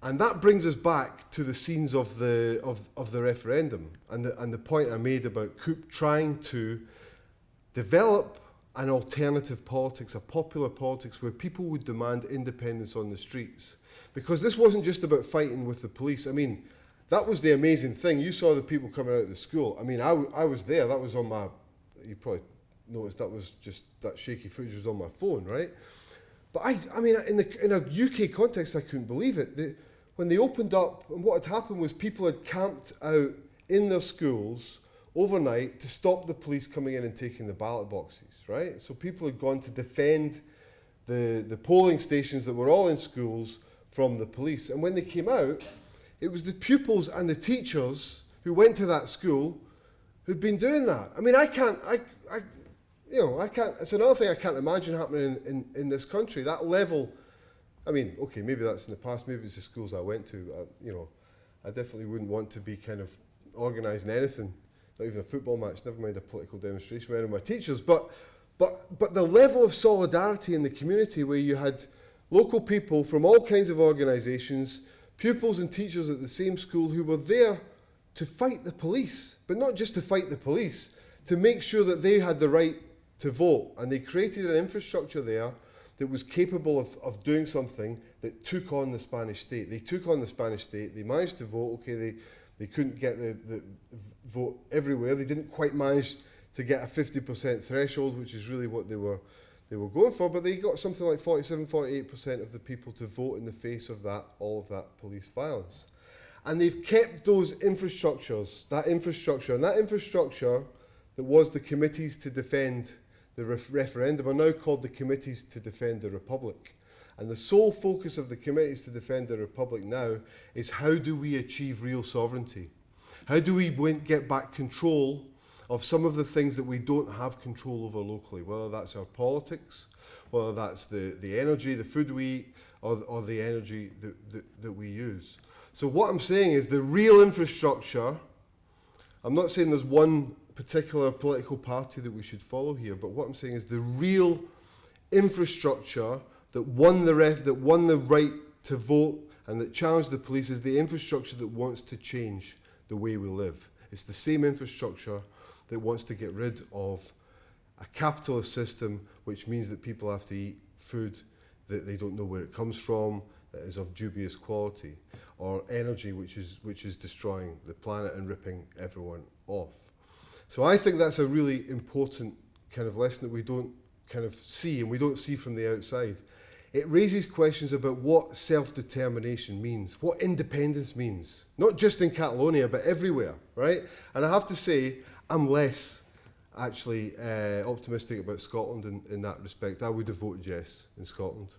And that brings us back to the scenes of the referendum and the point I made about Coop trying to develop an alternative politics, a popular politics where people would demand independence on the streets. Because this wasn't just about fighting with the police. I mean, that was the amazing thing. You saw the people coming out of the school. I mean, I was there. That was on my, you probably noticed that shaky footage was on my phone, right? But I mean, in a UK context, I couldn't believe it. When they opened up, and what had happened was people had camped out in their schools overnight to stop the police coming in and taking the ballot boxes, right? So people had gone to defend the polling stations that were all in schools from the police. And when they came out, it was the pupils and the teachers who went to that school who'd been doing that. I mean, I can't, it's another thing I can't imagine happening in this country, that level. I mean, okay, maybe that's in the past, maybe it's the schools I went to. I definitely wouldn't want to be kind of organising anything, not even a football match, never mind a political demonstration with any of my teachers. But the level of solidarity in the community, where you had local people from all kinds of organisations, pupils and teachers at the same school, who were there to fight the police, but not just to fight the police, to make sure that they had the right to vote. And they created an infrastructure there that was capable of doing something that took on the Spanish state. They took on the Spanish state, they managed to vote. Okay, they couldn't get the vote everywhere. They didn't quite manage to get a 50% threshold, which is really what they were going for, but they got something like 47-48% of the people to vote in the face of all of that police violence. And they've kept those infrastructures, that infrastructure that was the committees to defend the referendum are now called the Committees to Defend the Republic. And the sole focus of the Committees to Defend the Republic now is, how do we achieve real sovereignty? How do we get back control of some of the things that we don't have control over locally, whether that's our politics, whether that's the energy, the food we eat, or the energy that we use. So what I'm saying is, the real infrastructure, I'm not saying there's one particular political party that we should follow here, but what I'm saying is the real infrastructure that won the right to vote and that challenged the police is the infrastructure that wants to change the way we live. It's the same infrastructure that wants to get rid of a capitalist system, which means that people have to eat food that they don't know where it comes from, that is of dubious quality, or energy which is destroying the planet and ripping everyone off. So I think that's a really important kind of lesson that we don't kind of see, and we don't see from the outside. It raises questions about what self-determination means, what independence means, not just in Catalonia, but everywhere, right? And I have to say, I'm less actually optimistic about Scotland in that respect. I would have voted yes in Scotland,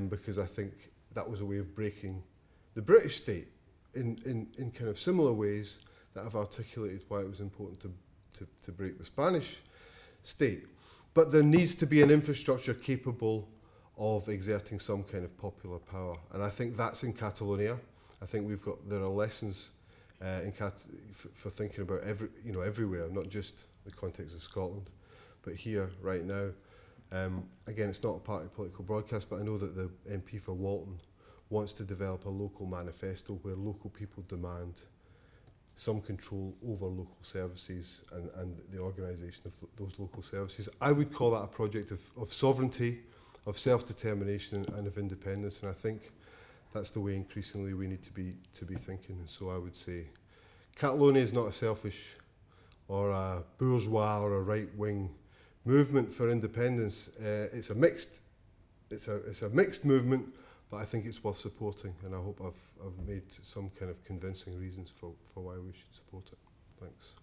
because I think that was a way of breaking the British state in kind of similar ways that I've articulated why it was important to break the Spanish state. But there needs to be an infrastructure capable of exerting some kind of popular power, and I think that's in Catalonia. I think there are lessons for thinking about everywhere, not just the context of Scotland, but here right now. Again, it's not a party political broadcast, but I know that the MP for Walton wants to develop a local manifesto where local people demand some control over local services and the organisation of those local services. I would call that a project of sovereignty, of self-determination and of independence, and I think that's the way increasingly we need to be thinking. And so I would say Catalonia is not a selfish or a bourgeois or a right-wing movement for independence. It's a mixed movement, but I think it's worth supporting, and I hope I've made some kind of convincing reasons for why we should support it. Thanks.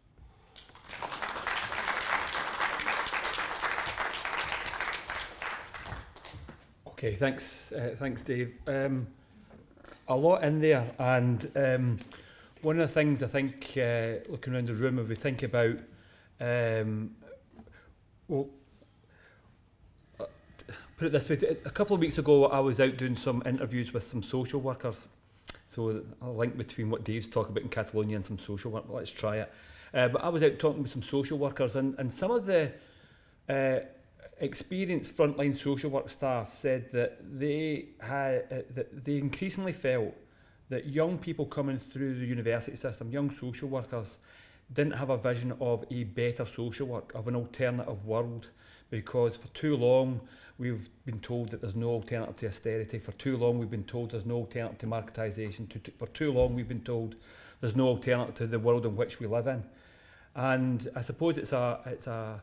Okay, thanks, Dave. A lot in there, and one of the things I think, looking around the room, if we think about, put it this way, a couple of weeks ago I was out doing some interviews with some social workers. So a link between what Dave's talking about in Catalonia and some social work, let's try it. But I was out talking with some social workers, and some of the experienced frontline social work staff said that they increasingly felt that young people coming through the university system, young social workers, didn't have a vision of a better social work, of an alternative world, because for too long we've been told that there's no alternative to austerity. For too long we've been told there's no alternative to marketisation. For too long we've been told there's no alternative to the world in which we live in. And I suppose it's a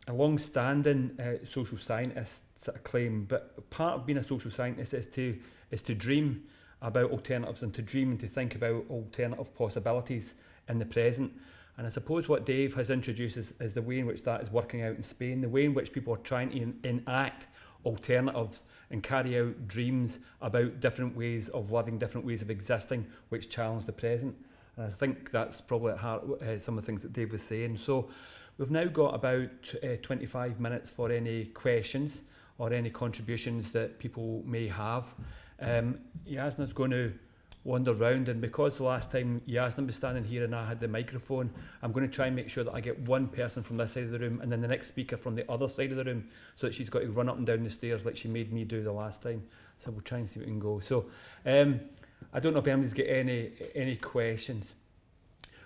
long-standing social scientist sort of claim, but part of being a social scientist is to dream about alternatives and to dream and to think about alternative possibilities in the present. And I suppose what Dave has introduced is the way in which that is working out in Spain, the way in which people are trying to enact alternatives and carry out dreams about different ways of living, different ways of existing, which challenge the present. And I think that's probably at heart some of the things that Dave was saying. So we've now got about 25 minutes for any questions or any contributions that people may have. Jasna's going to wander round, and because the last time Yasmin was standing here and I had the microphone, I'm going to try and make sure that I get one person from this side of the room and then the next speaker from the other side of the room, so that she's got to run up and down the stairs like she made me do the last time. So we'll try and see what we can go. So I don't know if anybody's got any questions.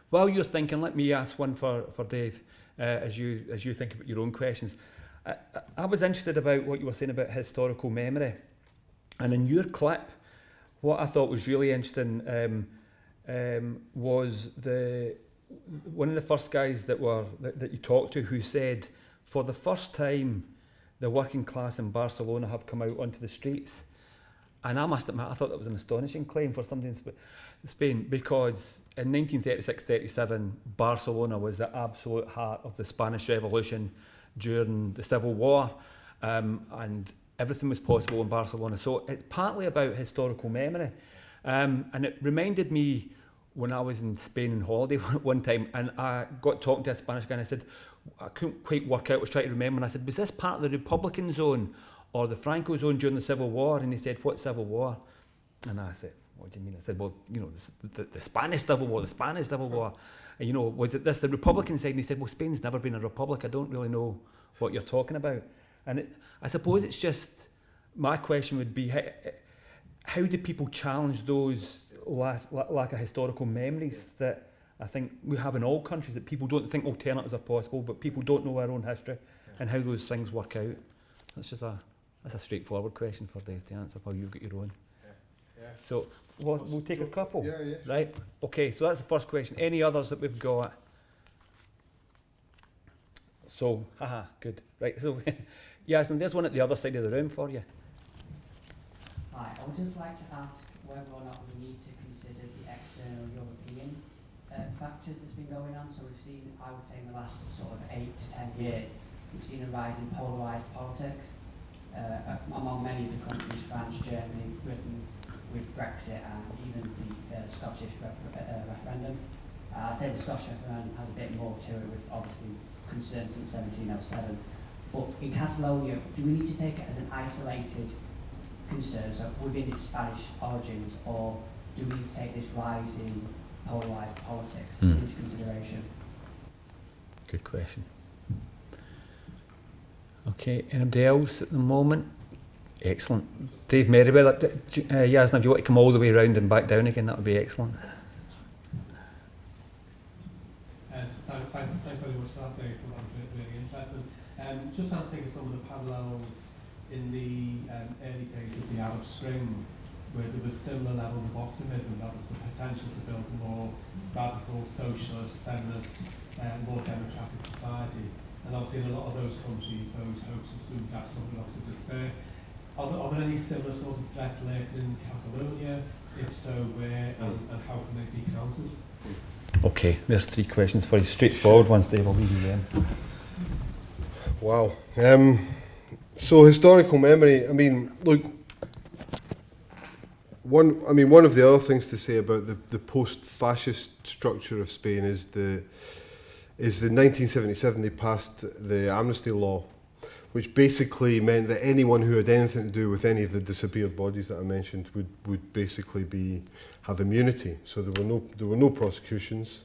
While you're thinking, let me ask one for Dave, as you think about your own questions. I was interested about what you were saying about historical memory, and in your clip, what I thought was really interesting was one of the first guys that you talked to, who said, for the first time, the working class in Barcelona have come out onto the streets. And I must admit, I thought that was an astonishing claim for something in Spain, because in 1936-37, Barcelona was the absolute heart of the Spanish Revolution during the Civil War, and everything was possible in Barcelona. So it's partly about historical memory. And it reminded me when I was in Spain on holiday one time, and I got talking to a Spanish guy, and I said, I couldn't quite work out, I was trying to remember, and I said, was this part of the Republican zone or the Franco zone during the Civil War? And he said, what Civil War? And I said, what do you mean? I said, well, you know, the Spanish Civil War, the Spanish Civil War. And, you know, was it this, the Republican side? And he said, well, Spain's never been a republic. I don't really know what you're talking about. And I suppose it's just, my question would be, how do people challenge those lack of historical memories that I think we have in all countries, that people don't think alternatives are possible, but people don't know our own history, and how those things work out? That's a straightforward question for Dave to answer, while you've got your own. Yeah. So we'll take a couple. Yeah. Right? Okay, so that's the first question. Any others that we've got? So, good. Right, so, yes, and there's one at the other side of the room for you. Hi, I would just like to ask whether or not we need to consider the external European factors that's been going on. So we've seen, I would say, in the last sort of 8 to 10 years, we've seen a rise in polarised politics among many of the countries, France, Germany, Britain, with Brexit, and even the Scottish referendum. I'd say the Scottish referendum has a bit more to it, with obviously concerns since 1707. But in Catalonia, do we need to take it as an isolated concern, so within its Spanish origins, or do we need to take this rise in polarised politics into consideration? Good question. Okay, anybody else at the moment? Excellent. Dave Merriwell, Yasna, if you want to come all the way around and back down again, that would be excellent. Thanks very much for that, Dave. That was really interesting. Just trying to think of some of the parallels in the early days of the Arab Spring, where there was similar levels of optimism that was the potential to build a more radical, socialist, feminist, more democratic society. And obviously in a lot of those countries, those hopes have soon dashed under rocks of despair. Are there any similar sorts of threats lurking in Catalonia? If so, where and how can they be countered? Okay, there's 3 questions for you. Straightforward ones, Dave. I'll leave you then. Wow. So historical memory, I mean, look, one of the other things to say about the post-fascist structure of Spain is the 1977 they passed the amnesty law, which basically meant that anyone who had anything to do with any of the disappeared bodies that I mentioned would basically have immunity. So there were no prosecutions,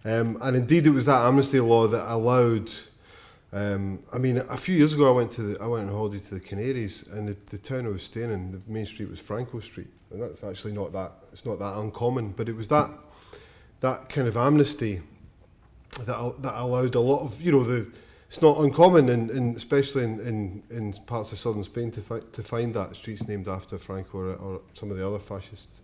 and indeed it was that amnesty law that allowed. I mean, a few years ago I went on holiday to the Canaries, and the town I was staying in, the main street was Franco Street, and that's actually not that uncommon. But it was that kind of amnesty that allowed a lot of, you know, it's not uncommon, especially in parts of southern Spain, to find that streets named after Franco or some of the other fascist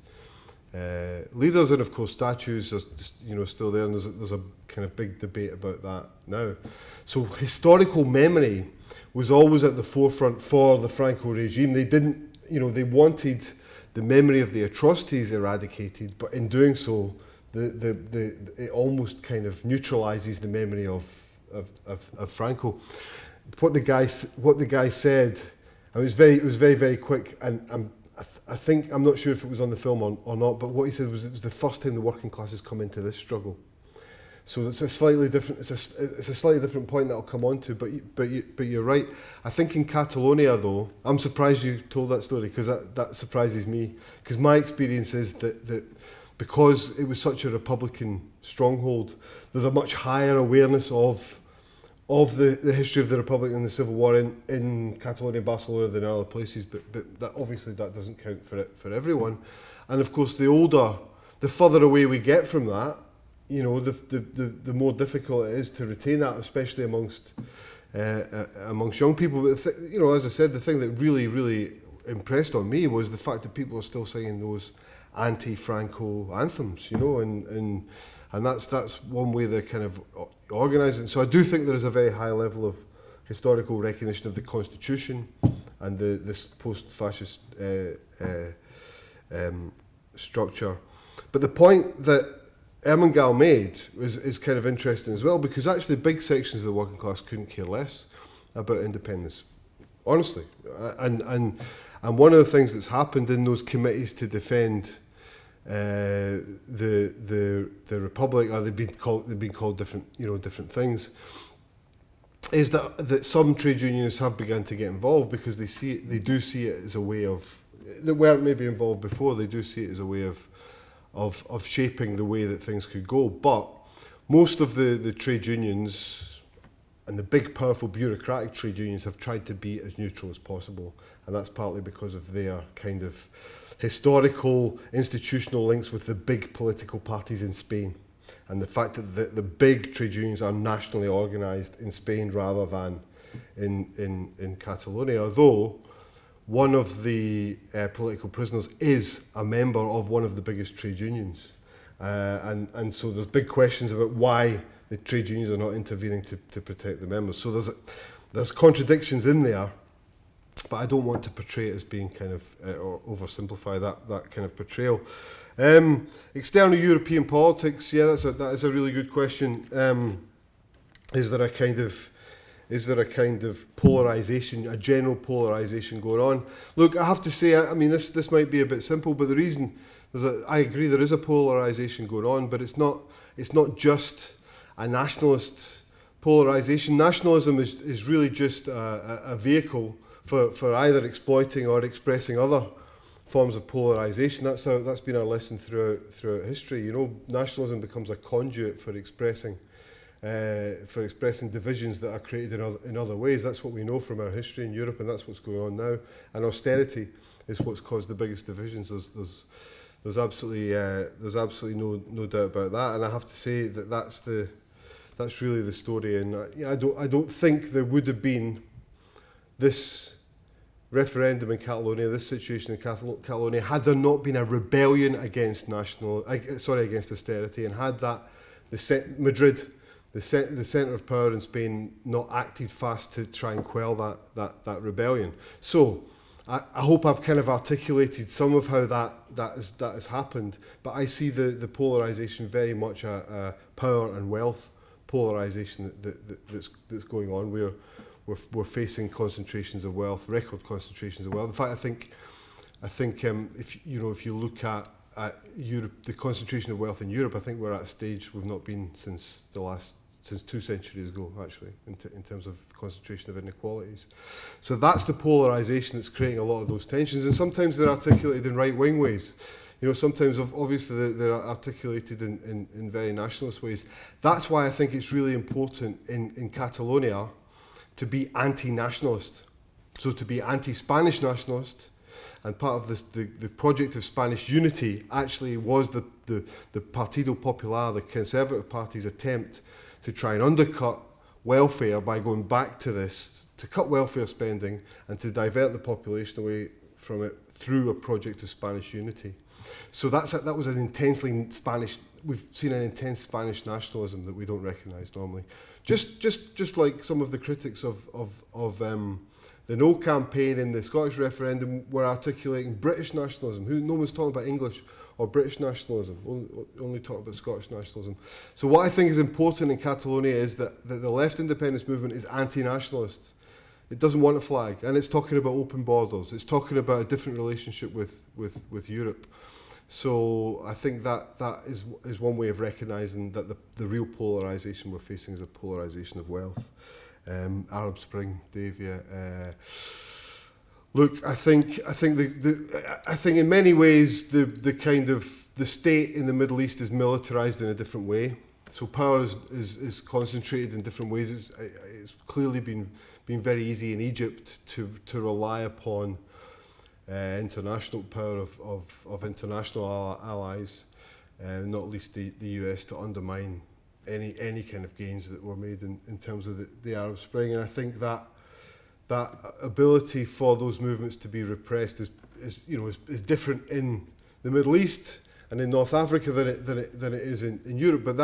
leaders, and of course statues are just, you know, still there, and there's a kind of big debate about that now. So historical memory was always at the forefront for the Franco regime. They didn't, you know, they wanted the memory of the atrocities eradicated, but in doing so, it almost kind of neutralizes the memory of Franco. What the guy said, it was very quick, and I think, I'm not sure if it was on the film or not, but what he said was it was the first time the working classes come into this struggle. So it's a slightly different. It's a slightly different point that I'll come on to. But you're right. I think in Catalonia, though, I'm surprised you told that story, because that surprises me. Because my experience is that because it was such a Republican stronghold, there's a much higher awareness of the history of the Republic and the Civil War in Catalonia, Barcelona than in other places. But that obviously that doesn't count for everyone. And of course, the further away we get from that, you know, the more difficult it is to retain that, especially amongst young people. But you know, as I said, the thing that really impressed on me was the fact that people are still singing those anti-Franco anthems, you know, and that's one way they're kind of organising. So I do think there is a very high level of historical recognition of the Constitution and this post-fascist structure. But the point that Ermengarde made is kind of interesting as well, because actually big sections of the working class couldn't care less about independence, honestly. And one of the things that's happened in those committees to defend the Republic, or they've been called different things, is that some trade unions have begun to get involved, because they do see it as a way of, they weren't maybe involved before, they do see it as a way of shaping the way that things could go. But most of the trade unions and the big, powerful bureaucratic trade unions have tried to be as neutral as possible, and that's partly because of their kind of historical, institutional links with the big political parties in Spain, and the fact that the big trade unions are nationally organised in Spain rather than in Catalonia, although one of the political prisoners is a member of one of the biggest trade unions. And so there's big questions about why the trade unions are not intervening to protect the members. So there's contradictions in there, but I don't want to portray it as being kind of, or oversimplify that kind of portrayal. External European politics, yeah, that is a really good question. Is there a kind of polarisation, a general polarisation going on? Look, I have to say, I mean, this might be a bit simple, but the reason I agree there is a polarisation going on, but it's not just a nationalist polarisation. Nationalism is really just a vehicle for either exploiting or expressing other forms of polarisation. That's been our lesson throughout history. You know, nationalism becomes a conduit for expressing divisions that are created in other ways. That's what we know from our history in Europe, and that's what's going on now. And austerity is what's caused the biggest divisions. There's absolutely no doubt about that. And I have to say that's really the story. And I don't think there would have been this referendum in Catalonia, this situation in Catalonia, had there not been a rebellion against austerity, and had Madrid, the centre of power in Spain, not acted fast to try and quell that rebellion. So I hope I've kind of articulated some of how that has happened, but I see the polarisation very much a power and wealth polarisation that's going on. We're facing concentrations of wealth, record concentrations of wealth. In fact, I think if you look at Europe, the concentration of wealth in Europe, I think we're at a stage we've not been since 2 centuries ago, actually, in terms of concentration of inequalities. So that's the polarisation that's creating a lot of those tensions, and sometimes they're articulated in right-wing ways. You know, sometimes obviously they're articulated in very nationalist ways. That's why I think it's really important in Catalonia to be anti-nationalist, so to be anti-Spanish nationalist. And part of the project of Spanish unity actually was the Partido Popular, the Conservative Party's attempt to try and undercut welfare by going back to this, to cut welfare spending and to divert the population away from it through a project of Spanish unity. So that was an intensely Spanish. We've seen an intense Spanish nationalism that we don't recognise normally. Just like some of the critics of the No campaign in the Scottish referendum were articulating British nationalism. No one's talking about English or British nationalism, only talking about Scottish nationalism. So what I think is important in Catalonia is that the left independence movement is anti-nationalist. It doesn't want a flag, and it's talking about open borders. It's talking about a different relationship with Europe. So I think that is one way of recognising that the real polarisation we're facing is a polarisation of wealth. Arab Spring, Dave, yeah. Look, I think in many ways the state in the Middle East is militarised in a different way. So power is concentrated in different ways. It's clearly been very easy in Egypt to rely upon international power of international allies, not least the US, to undermine any kind of gains that were made in terms of the Arab Spring. And I think that ability for those movements to be repressed is different in the Middle East and in North Africa than it is in Europe, but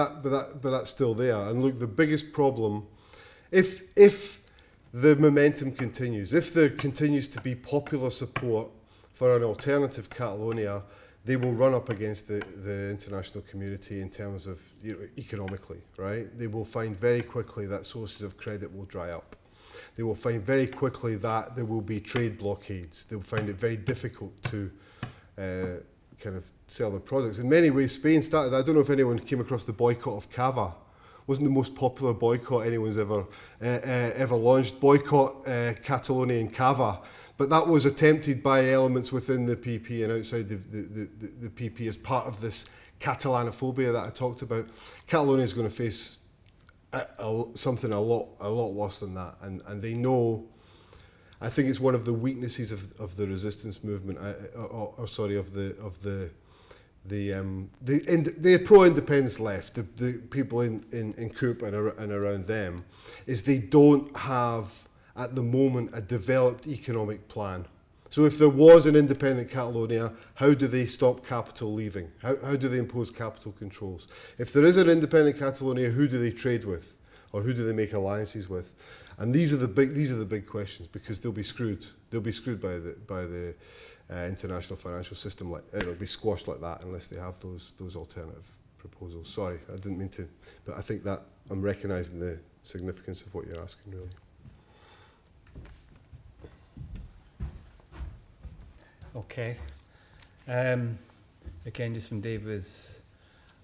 that's still there. And look, the biggest problem, if the momentum continues, if there continues to be popular support for an alternative Catalonia, they will run up against the international community in terms of economically, right? They will find very quickly that sources of credit will dry up. They will find very quickly that there will be trade blockades. They'll find it very difficult to kind of sell their products. In many ways, Spain started, I don't know if anyone came across the boycott of Cava. Wasn't the most popular boycott anyone's ever launched. Boycott Catalonia and Cava. But that was attempted by elements within the PP and outside the PP as part of this Catalanophobia that I talked about. Catalonia is going to face something a lot worse than that, and they know. I think it's one of the weaknesses of the resistance movement, the pro-independence left, the people in Coop and around them, is they don't have at the moment a developed economic plan. So if there was an independent Catalonia, how do they stop capital leaving? How do they impose capital controls? If there is an independent Catalonia, who do they trade with? Or who do they make alliances with? And these are the big questions, because they'll be screwed. They'll be screwed by the international financial system. It'll be squashed like that unless they have those alternative proposals. Sorry, I didn't mean to, but I think that I'm recognising the significance of what you're asking, really. Okay. Again, just when Dave was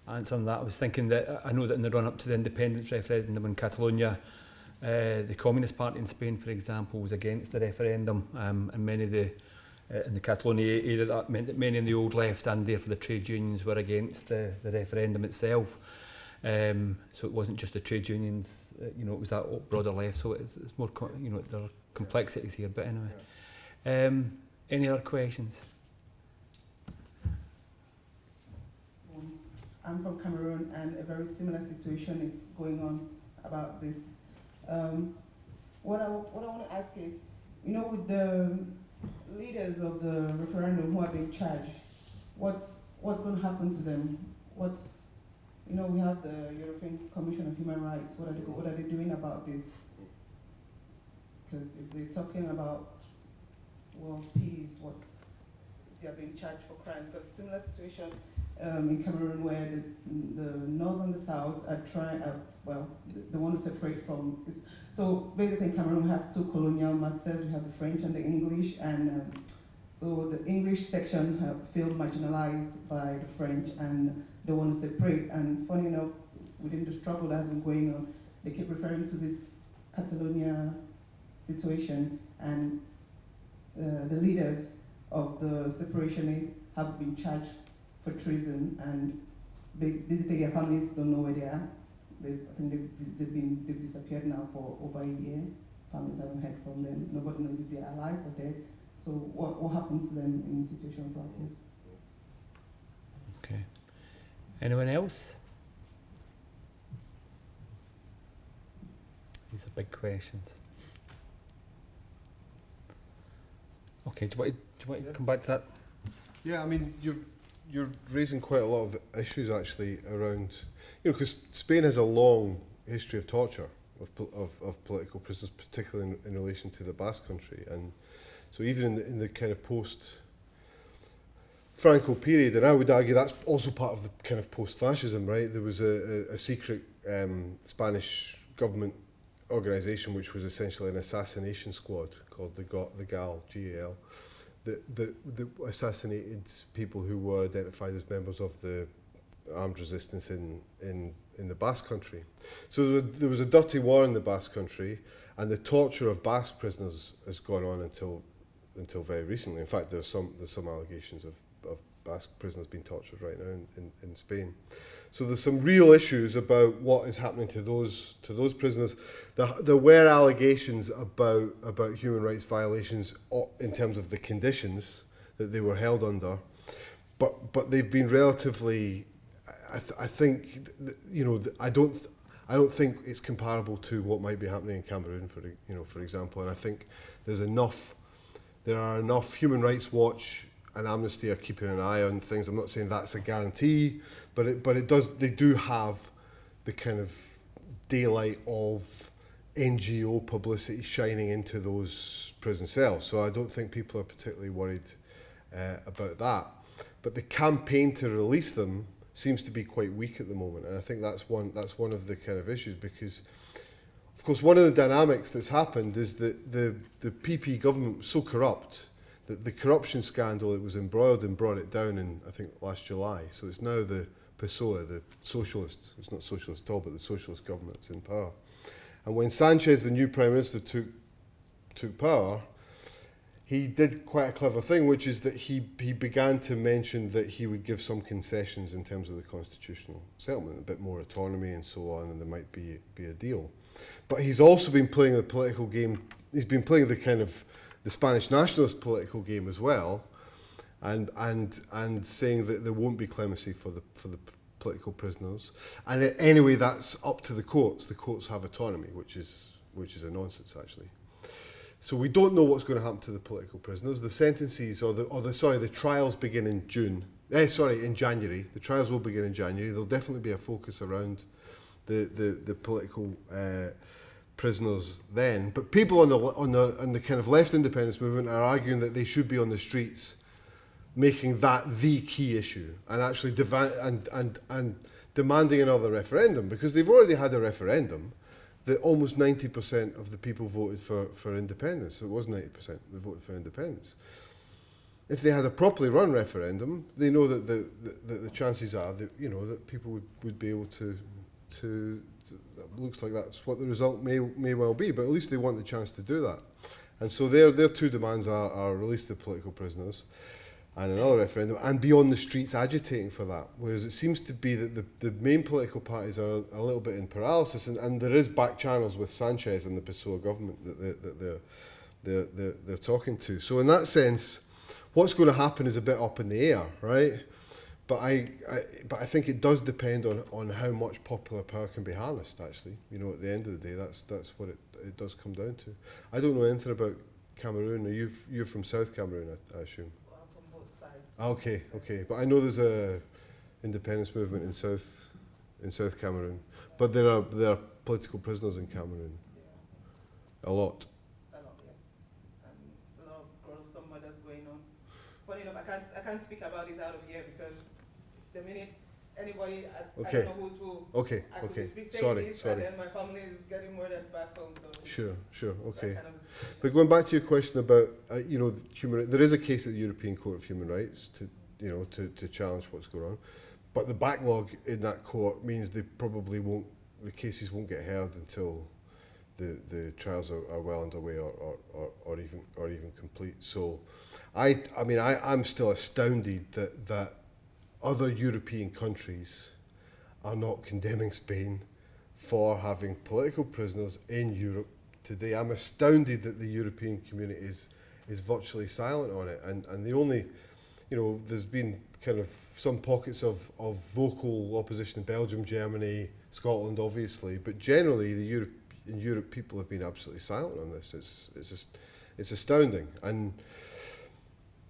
answering that, I was thinking that I know that in the run-up to the independence referendum in Catalonia, the Communist Party in Spain, for example, was against the referendum, and many of the in the Catalonia area, that meant that many in the old left and therefore the trade unions were against the referendum itself. So it wasn't just the trade unions, it was that broader left. So it's more, there are complexities here. But anyway, any other questions? I'm from Cameroon, and a very similar situation is going on about this. What I want to ask is, with the leaders of the referendum who are being charged, what's going to happen to them? We have the European Commission on Human Rights. What are they doing about this? Because if they're talking about world peace, they are being charged for crime. Because similar situation in Cameroon, where the north and the south are trying, they want to separate from this. So basically in Cameroon we have two colonial masters, we have the French and the English, and so the English section have feel marginalized by the French and they want to separate. And funny enough, within the struggle that has been going on, they keep referring to this Catalonia situation, and the leaders of the separationists have been charged for treason, and basically their families don't know where they are. I think they've disappeared now for over a year. Families haven't heard from them. Nobody knows if they're alive or dead. So what happens to them in situations like this? Okay. Anyone else? These are big questions. Okay, do you want to come back to that? Yeah, I mean, you're raising quite a lot of issues actually around, because Spain has a long history of torture of political prisoners, particularly in relation to the Basque Country, and so even in the kind of post-Franco period, and I would argue that's also part of the kind of post-fascism, right? There was a secret Spanish government organisation which was essentially an assassination squad called the GAL, G-A-L, the assassinated people who were identified as members of the armed resistance in the Basque Country. So there was a dirty war in the Basque Country, and the torture of Basque prisoners has gone on until very recently. In fact, there's some allegations of Basque prisoners being tortured right now in Spain. So there's some real issues about what is happening to those prisoners. There were allegations about human rights violations in terms of the conditions that they were held under, but they've been relatively. I think I don't think it's comparable to what might be happening in Cameroon, for example. And I think there are enough. Human Rights Watch and Amnesty are keeping an eye on things. I'm not saying that's a guarantee, but it does. They do have the kind of daylight of NGO publicity shining into those prison cells. So I don't think people are particularly worried about that. But the campaign to release them seems to be quite weak at the moment, and I think that's one of the kind of issues, because of course one of the dynamics that's happened is that the PP government was so corrupt that the corruption scandal it was embroiled in brought it down in, I think, last July. So it's now the PSOE, the socialist, it's not socialist at all, but the socialist government that's in power. And when Sanchez, the new Prime Minister, took power, he did quite a clever thing, which is that he began to mention that he would give some concessions in terms of the constitutional settlement, a bit more autonomy and so on, and there might be a deal. But he's also been playing the political game. He's been playing the kind of the Spanish nationalist political game as well, and saying that there won't be clemency for the political prisoners. And anyway, that's up to the courts. The courts have autonomy, which is a nonsense actually. So we don't know what's going to happen to the political prisoners. The sentences the trials begin in January. The trials will begin in January. There'll definitely be a focus around the political prisoners then. But people on the kind of left independence movement are arguing that they should be on the streets, making that the key issue, and actually demanding another referendum, because they've already had a referendum that almost 90% of the people voted for independence. So it was 90% that voted for independence. If they had a properly run referendum, they know that the chances are that people would be able to looks like that's what the result may well be, but at least they want the chance to do that. And so their two demands are release the political prisoners and another referendum, and be on the streets agitating for that. Whereas it seems to be that the main political parties are a little bit in paralysis, and there is back channels with Sanchez and the PSOE government that they're talking to. So in that sense, what's going to happen is a bit up in the air, right? But I think it does depend on how much popular power can be harnessed. Actually, at the end of the day, that's what it does come down to. I don't know anything about Cameroon. You're from South Cameroon, I assume. Okay. But I know there's a independence movement in South Cameroon, but there are political prisoners in Cameroon. Yeah. A lot. Yeah. And a lot of some murders going on. Funny enough, I can't speak about this out of here, because the minute anybody, I don't know who's who. Okay. Sorry. And then my family is getting murdered back home. So Sure. Okay. But going back to your question about there is a case at the European Court of Human Rights to challenge what's going on, but the backlog in that court means the cases won't get heard until the trials are well underway or even complete. So I'm still astounded that other European countries are not condemning Spain for having political prisoners in Europe today. I'm astounded that the European community is virtually silent on it, and the only, there's been kind of some pockets of vocal opposition in Belgium, Germany, Scotland, obviously, but generally in Europe people have been absolutely silent on this. It's astounding, and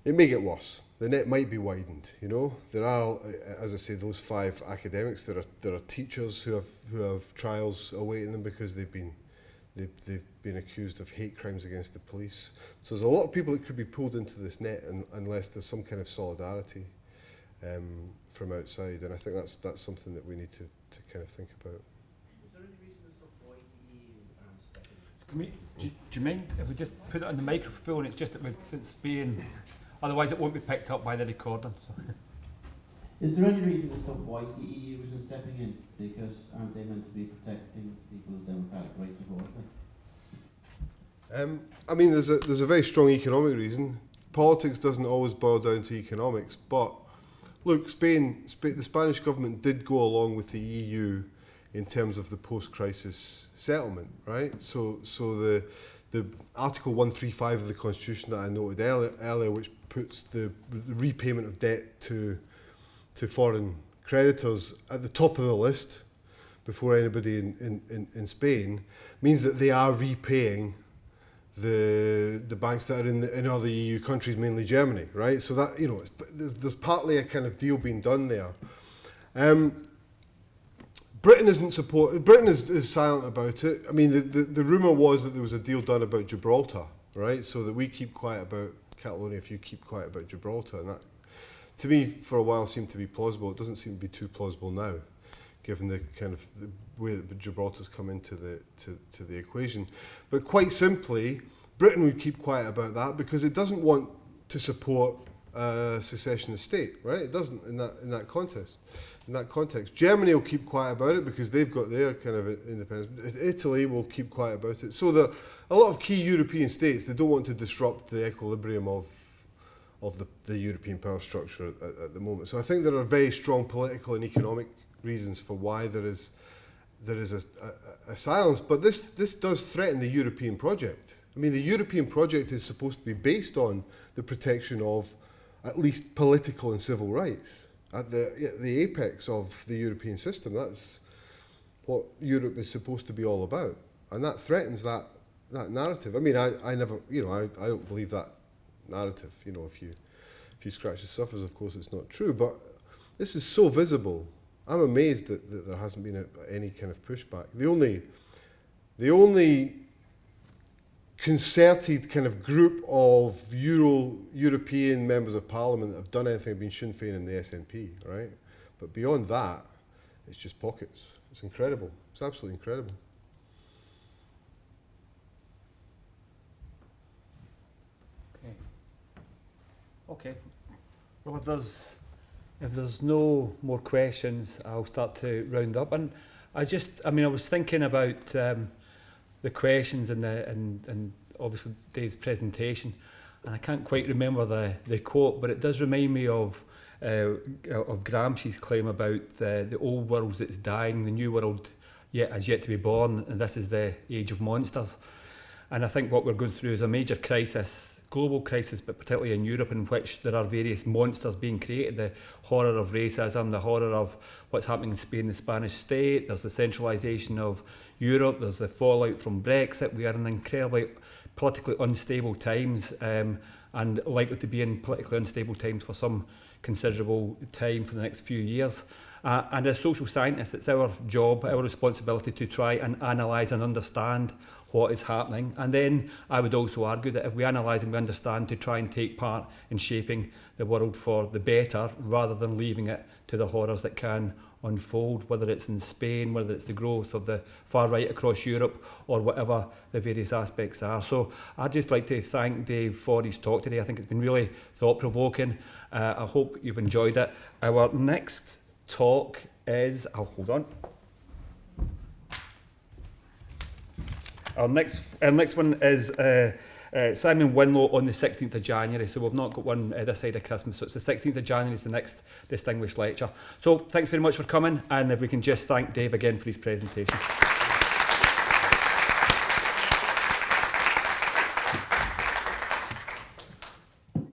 it may get worse. The net might be widened. There are, as I say, those 5 academics. There are teachers who have trials awaiting them because they've been accused of hate crimes against the police. So there's a lot of people that could be pulled into this net unless there's some kind of solidarity from outside. And I think that's something that we need to kind of think about. Is there any reason to avoid the EU stepping in? Do you mind if we just put it on the microphone? It's just that it's being otherwise it won't be picked up by the recording. So. Is there any reason as to why the EU isn't stepping in? Because aren't they meant to be protecting people's democratic right to vote? I mean, there's a very strong economic reason. Politics doesn't always boil down to economics, but look, the Spanish government did go along with the EU in terms of the post-crisis settlement, right? So the Article 135 of the Constitution that I noted earlier, which puts the repayment of debt to foreign creditors at the top of the list before anybody in Spain, means that they are repaying the banks that are in other EU countries, mainly Germany, right? So that, you know, there's partly a kind of deal being done there. Britain is silent about it. I mean, the rumour was that there was a deal done about Gibraltar, right? So that we keep quiet about Catalonia if you keep quiet about Gibraltar. And that, to me, for a while seemed to be plausible. It doesn't seem to be too plausible now, given the kind of the way that Gibraltar's come into the equation. But quite simply, Britain would keep quiet about that because it doesn't want to support a secessionist state, right? It doesn't in that context. In that context, Germany will keep quiet about it because they've got their kind of independence. Italy will keep quiet about it. So there are a lot of key European states, they don't want to disrupt the equilibrium of the European power structure at the moment. So I think there are very strong political and economic reasons for why there is a silence. But this does threaten the European project. I mean, the European project is supposed to be based on the protection of at least political and civil rights at the apex of the European system. That's what Europe is supposed to be all about, and that threatens that narrative. I mean, I never, you know, I don't believe that narrative. You know, if you scratch the surface, of course, it's not true. But this is so visible. I'm amazed that there hasn't been any kind of pushback. The only concerted kind of group of European members of Parliament that have done anything have been Sinn Féin and the SNP, right? But beyond that, it's just pockets. It's incredible. It's absolutely incredible. Okay. Well, if there's no more questions, I'll start to round up. And I was thinking about the questions and obviously Dave's presentation, and I can't quite remember the quote, but it does remind me of Gramsci's claim about the old world that's dying, the new world has yet to be born, and this is the age of monsters. And I think what we're going through is a major crisis, global crisis, but particularly in Europe, in which there are various monsters being created. The horror of racism, the horror of what's happening in Spain, the Spanish state, there's the centralisation of Europe, there's the fallout from Brexit. We are in incredibly politically unstable times, and likely to be in politically unstable times for some considerable time for the next few years. And as social scientists, it's our job, our responsibility to try and analyse and understand what is happening. And then I would also argue that if we analyse and we understand, to try and take part in shaping the world for the better, rather than leaving it to the horrors that can unfold, whether it's in Spain, whether it's the growth of the far right across Europe, or whatever the various aspects are. So I'd just like to thank Dave for his talk today. I think it's been really thought-provoking. I hope you've enjoyed it. Our next talk is... hold on. Our next one is Simon Winlow on the 16th of January. So we've not got one this side of Christmas. So it's the 16th of January is the next distinguished lecture. So thanks very much for coming. And if we can just thank Dave again for his presentation.